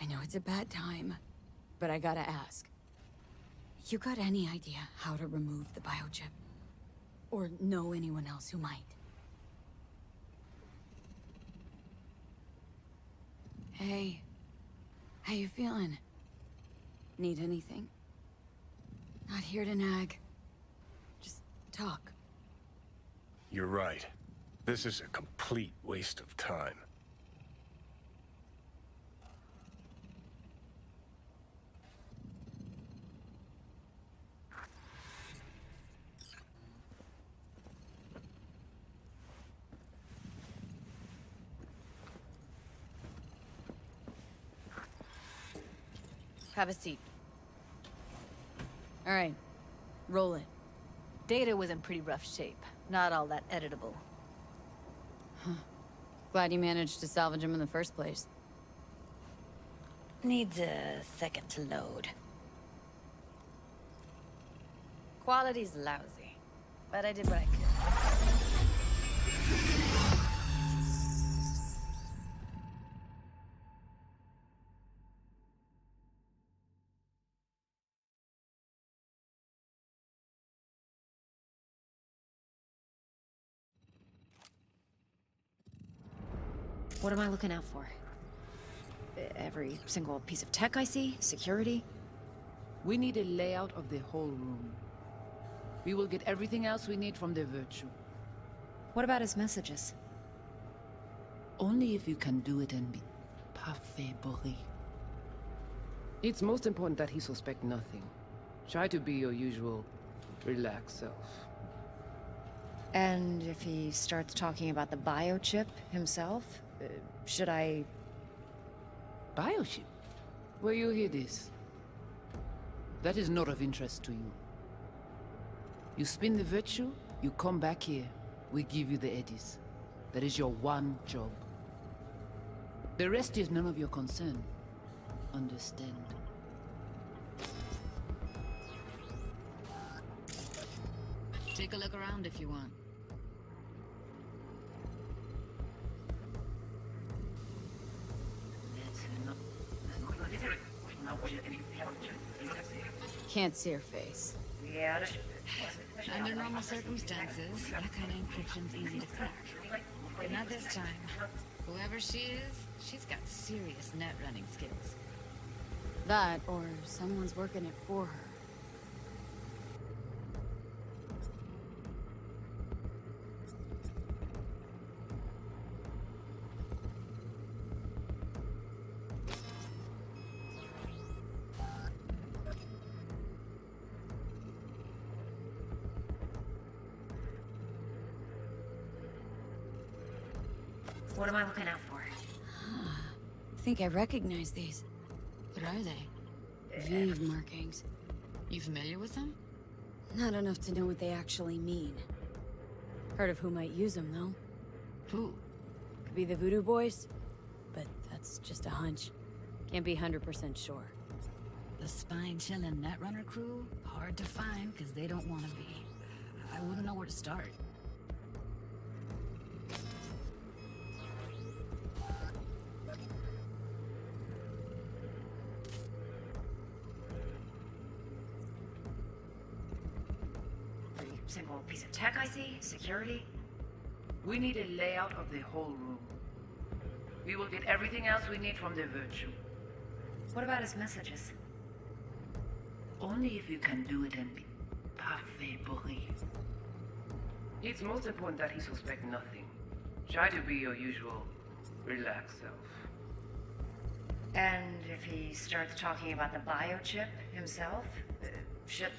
I know it's a bad time, but I gotta ask. You got any idea how to remove the biochip? Or know anyone else who might? Hey, how you feeling? Need anything? Not here to nag. Just talk. You're right. This is a complete waste of time. Have a seat. All right. Roll it. Data was in pretty rough shape. Not all that editable. Huh. Glad you managed to salvage him in the first place. Needs a second to load. Quality's lousy, but I did what I could. What am I looking out for? Every single piece of tech I see? Security? We need a layout of the whole room. We will get everything else we need from the virtue. What about his messages? Only if you can do it and be parfait bourré. It's most important that he suspect nothing. Try to be your usual, relaxed self. And if he starts talking about the biochip himself, should I... Biochip? Where you hear this? That is not of interest to you. You spin the virtue, you come back here, we give you the eddies. That is your one job. The rest is none of your concern. Understand? Take a look around if you want. Can't see her face. Under normal circumstances, that kind of encryption's easy to crack. But not this time. Whoever she is, she's got serious net running skills. That, or someone's working it for her. What am I looking out for? I think I recognize these. What are they? Vive markings. You familiar with them? Not enough to know what they actually mean. Heard of who might use them, though. Who? Could be the Voodoo Boys, but that's just a hunch. Can't be 100% sure. The spine-chilling Netrunner crew? Hard to find, because they don't want to be. I wouldn't know where to start. single piece of tech I see? Security? We need a layout of the whole room. We will get everything else we need from the virtue. What about his messages? Only if you can do it in parfait bruit. It's most important that he suspect nothing. Try to be your usual, relaxed self. And if he starts talking about the biochip himself, should...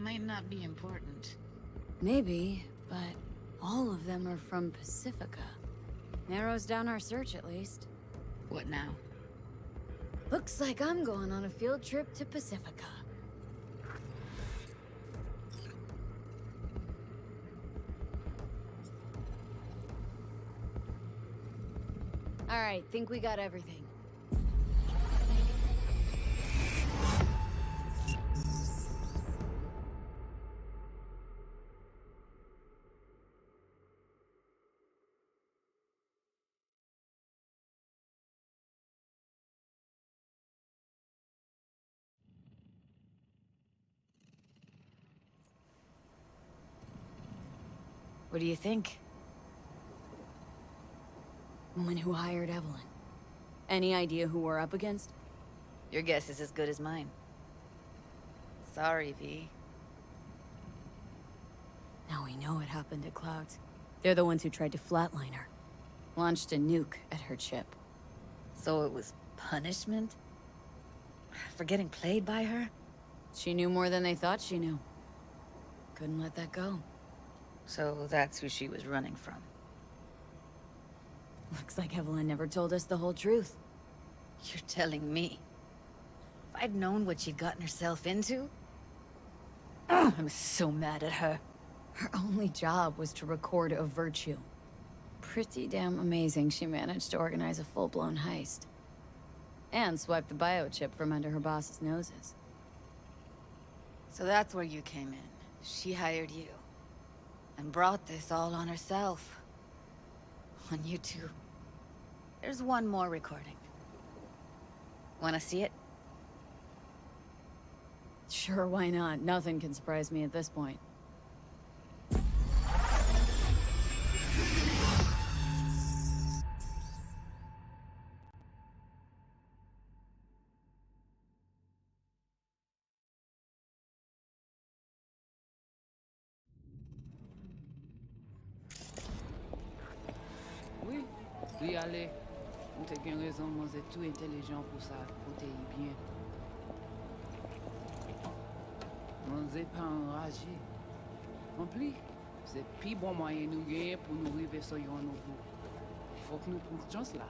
Might not be important. Maybe, but all of them are from Pacifica. Narrows down our search, at least. What now? Looks like I'm going on a field trip to Pacifica. All right, think we got everything. What do you think? Woman who hired Evelyn. Any idea who we're up against? Your guess is as good as mine. Sorry, V. Now we know what happened at Clouds. They're the ones who tried to flatline her. Launched a nuke at her chip. So it was punishment? For getting played by her? She knew more than they thought she knew. Couldn't let that go. So that's who she was running from. Looks like Evelyn never told us the whole truth. You're telling me? If I'd known what she'd gotten herself into? I'm so mad at her. Her only job was to record a virtue. Pretty damn amazing she managed to organize a full-blown heist. And swipe the biochip from under her boss's noses. So that's where you came in. She hired you. And brought this all on herself. On you two. There's one more recording. Wanna see it? Sure, why not? Nothing can surprise me at this point. Oui, allez. Ou t'as bien raison, moi c'est tout intelligent pour ça, pour t'y bien. Moi c'est pas enragé. En plus, c'est plus bon moyen nous gagner pour nous arriver sur yon nouveau. Faut que nous prenions chance là.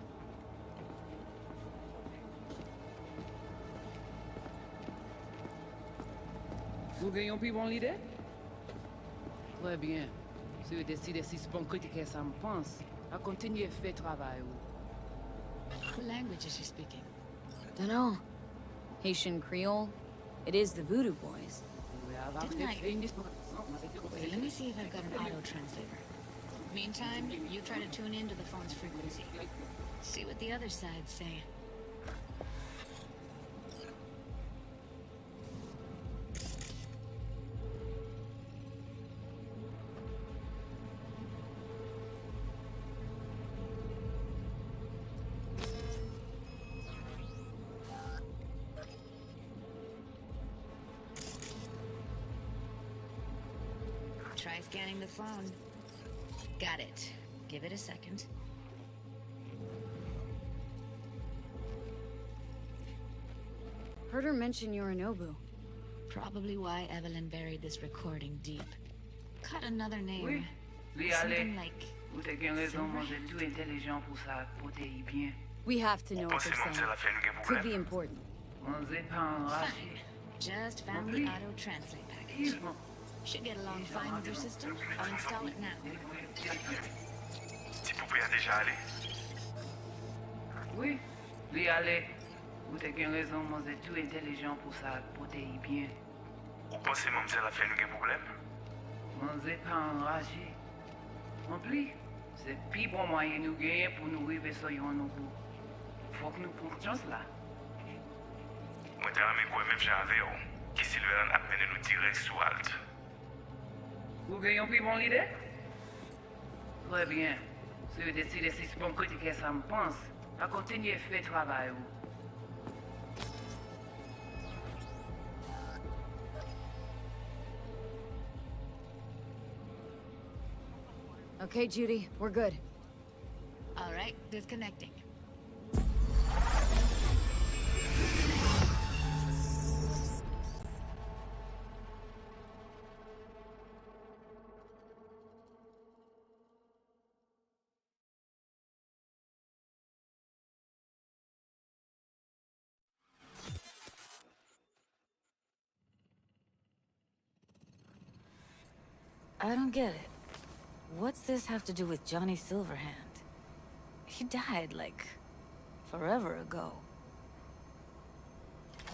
Vous gagnez plus bon l'idée? Très bien. Si vous décidez si c'est bon critiquer ça me pense. I'll continue to faire travail. What language is she speaking? Dunno. Haitian Creole? It is the Voodoo Boys. Didn't I? Wait, let me see if I've got an auto-translator. Meantime, you try to tune into the phone's frequency. See what the other side's saying. Try scanning the phone. Got it. Give it a second. Heard her mention Yorinobu. Probably why Evelyn buried this recording deep. Cut another name. Oui. Oui, Something allez. like... Vous t'as bien raison, moi c'est tout intelligent pour ça, pour t'y bien. We have to know what they're saying. Could be important. Moi c'est pas enragé. Fine. Just found the auto-translate package. Should get along fine with your system. I'll install it now. Tu pouvais déjà aller. Oui, oui, allez. Vous t'as bien raison, moi c'est tout intelligent pour ça, pour t'y bien. Ou pensez que ça a fait un problème? Moi c'est pas enragé. En plus, c'est plus bon moyen nous gagner pour nous arriver sur yon nouveau. Faut que nous prenions chance là. Moi Mwen te rame kwen mèm jan ave yo, ki Silveran ap mene nou direct sou alt. Vous voyez un peu mon idée? Très bien. Si vous décidez si c'est bon critiquer ça me pense, à continuer à faire travail. Okay, Judy, we're good. All right, disconnecting. I don't get it. What's this have to do with Johnny Silverhand? He died, like, forever ago.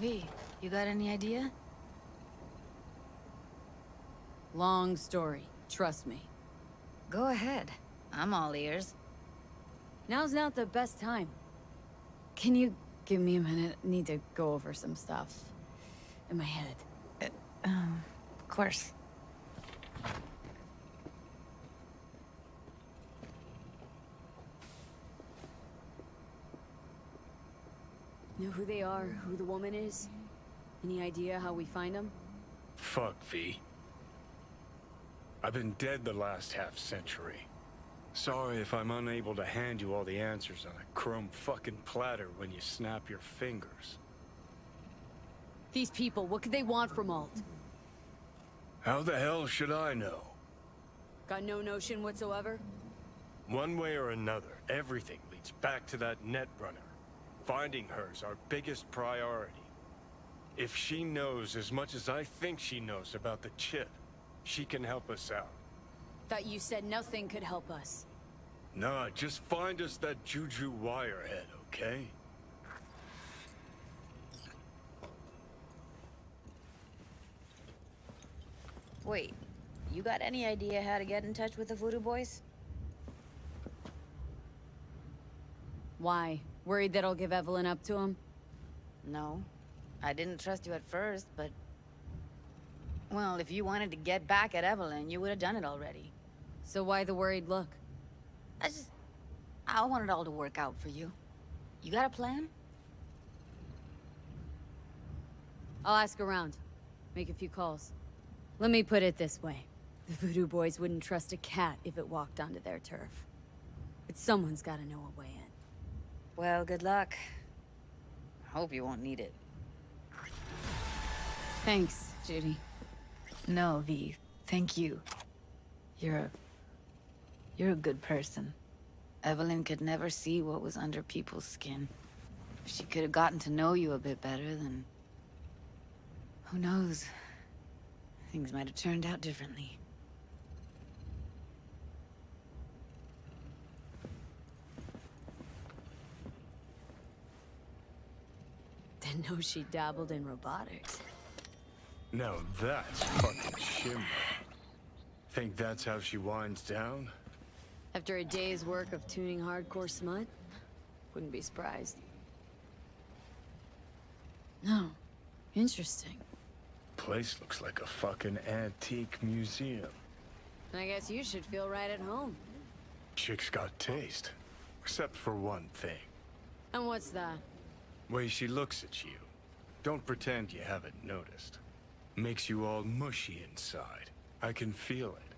V, you got any idea? Long story, trust me. Go ahead. I'm all ears. Now's not the best time. Can you give me a minute? I need to go over some stuff in my head. Of course. Know who they are, who the woman is? Any idea how we find them? Fuck, V. I've been dead the last half-century. Sorry if I'm unable to hand you all the answers on a chrome fucking platter when you snap your fingers. These people, what could they want from Alt? How the hell should I know? Got no notion whatsoever? One way or another, everything leads back to that Netrunner. Finding her's our biggest priority. If she knows as much as I think she knows about the chip, she can help us out. Thought you said nothing could help us. Nah, just find us that Juju wirehead, okay? Wait, you got any idea how to get in touch with the Voodoo Boys? Why? Worried that I'll give Evelyn up to him? No. I didn't trust you at first, but... Well, if you wanted to get back at Evelyn, you would have done it already. So why the worried look? I want it all to work out for you. You got a plan? I'll ask around. Make a few calls. Let me put it this way. The Voodoo Boys wouldn't trust a cat if it walked onto their turf. But someone's gotta know a way in. Well, good luck. Hope you won't need it. Thanks, Judy. No, V. Thank you. You're a good person. Evelyn could never see what was under people's skin. If she could have gotten to know you a bit better, then... who knows? Things might have turned out differently. Didn't know she dabbled in robotics. Now that's fucking shimmer. Think that's how she winds down? After a day's work of tuning hardcore smut? Wouldn't be surprised. No. Interesting. Place looks like a fucking antique museum. I guess you should feel right at home. Chick's got taste. Except for one thing. And what's that? Way she looks at you. Don't pretend you haven't noticed. Makes you all mushy inside. I can feel it.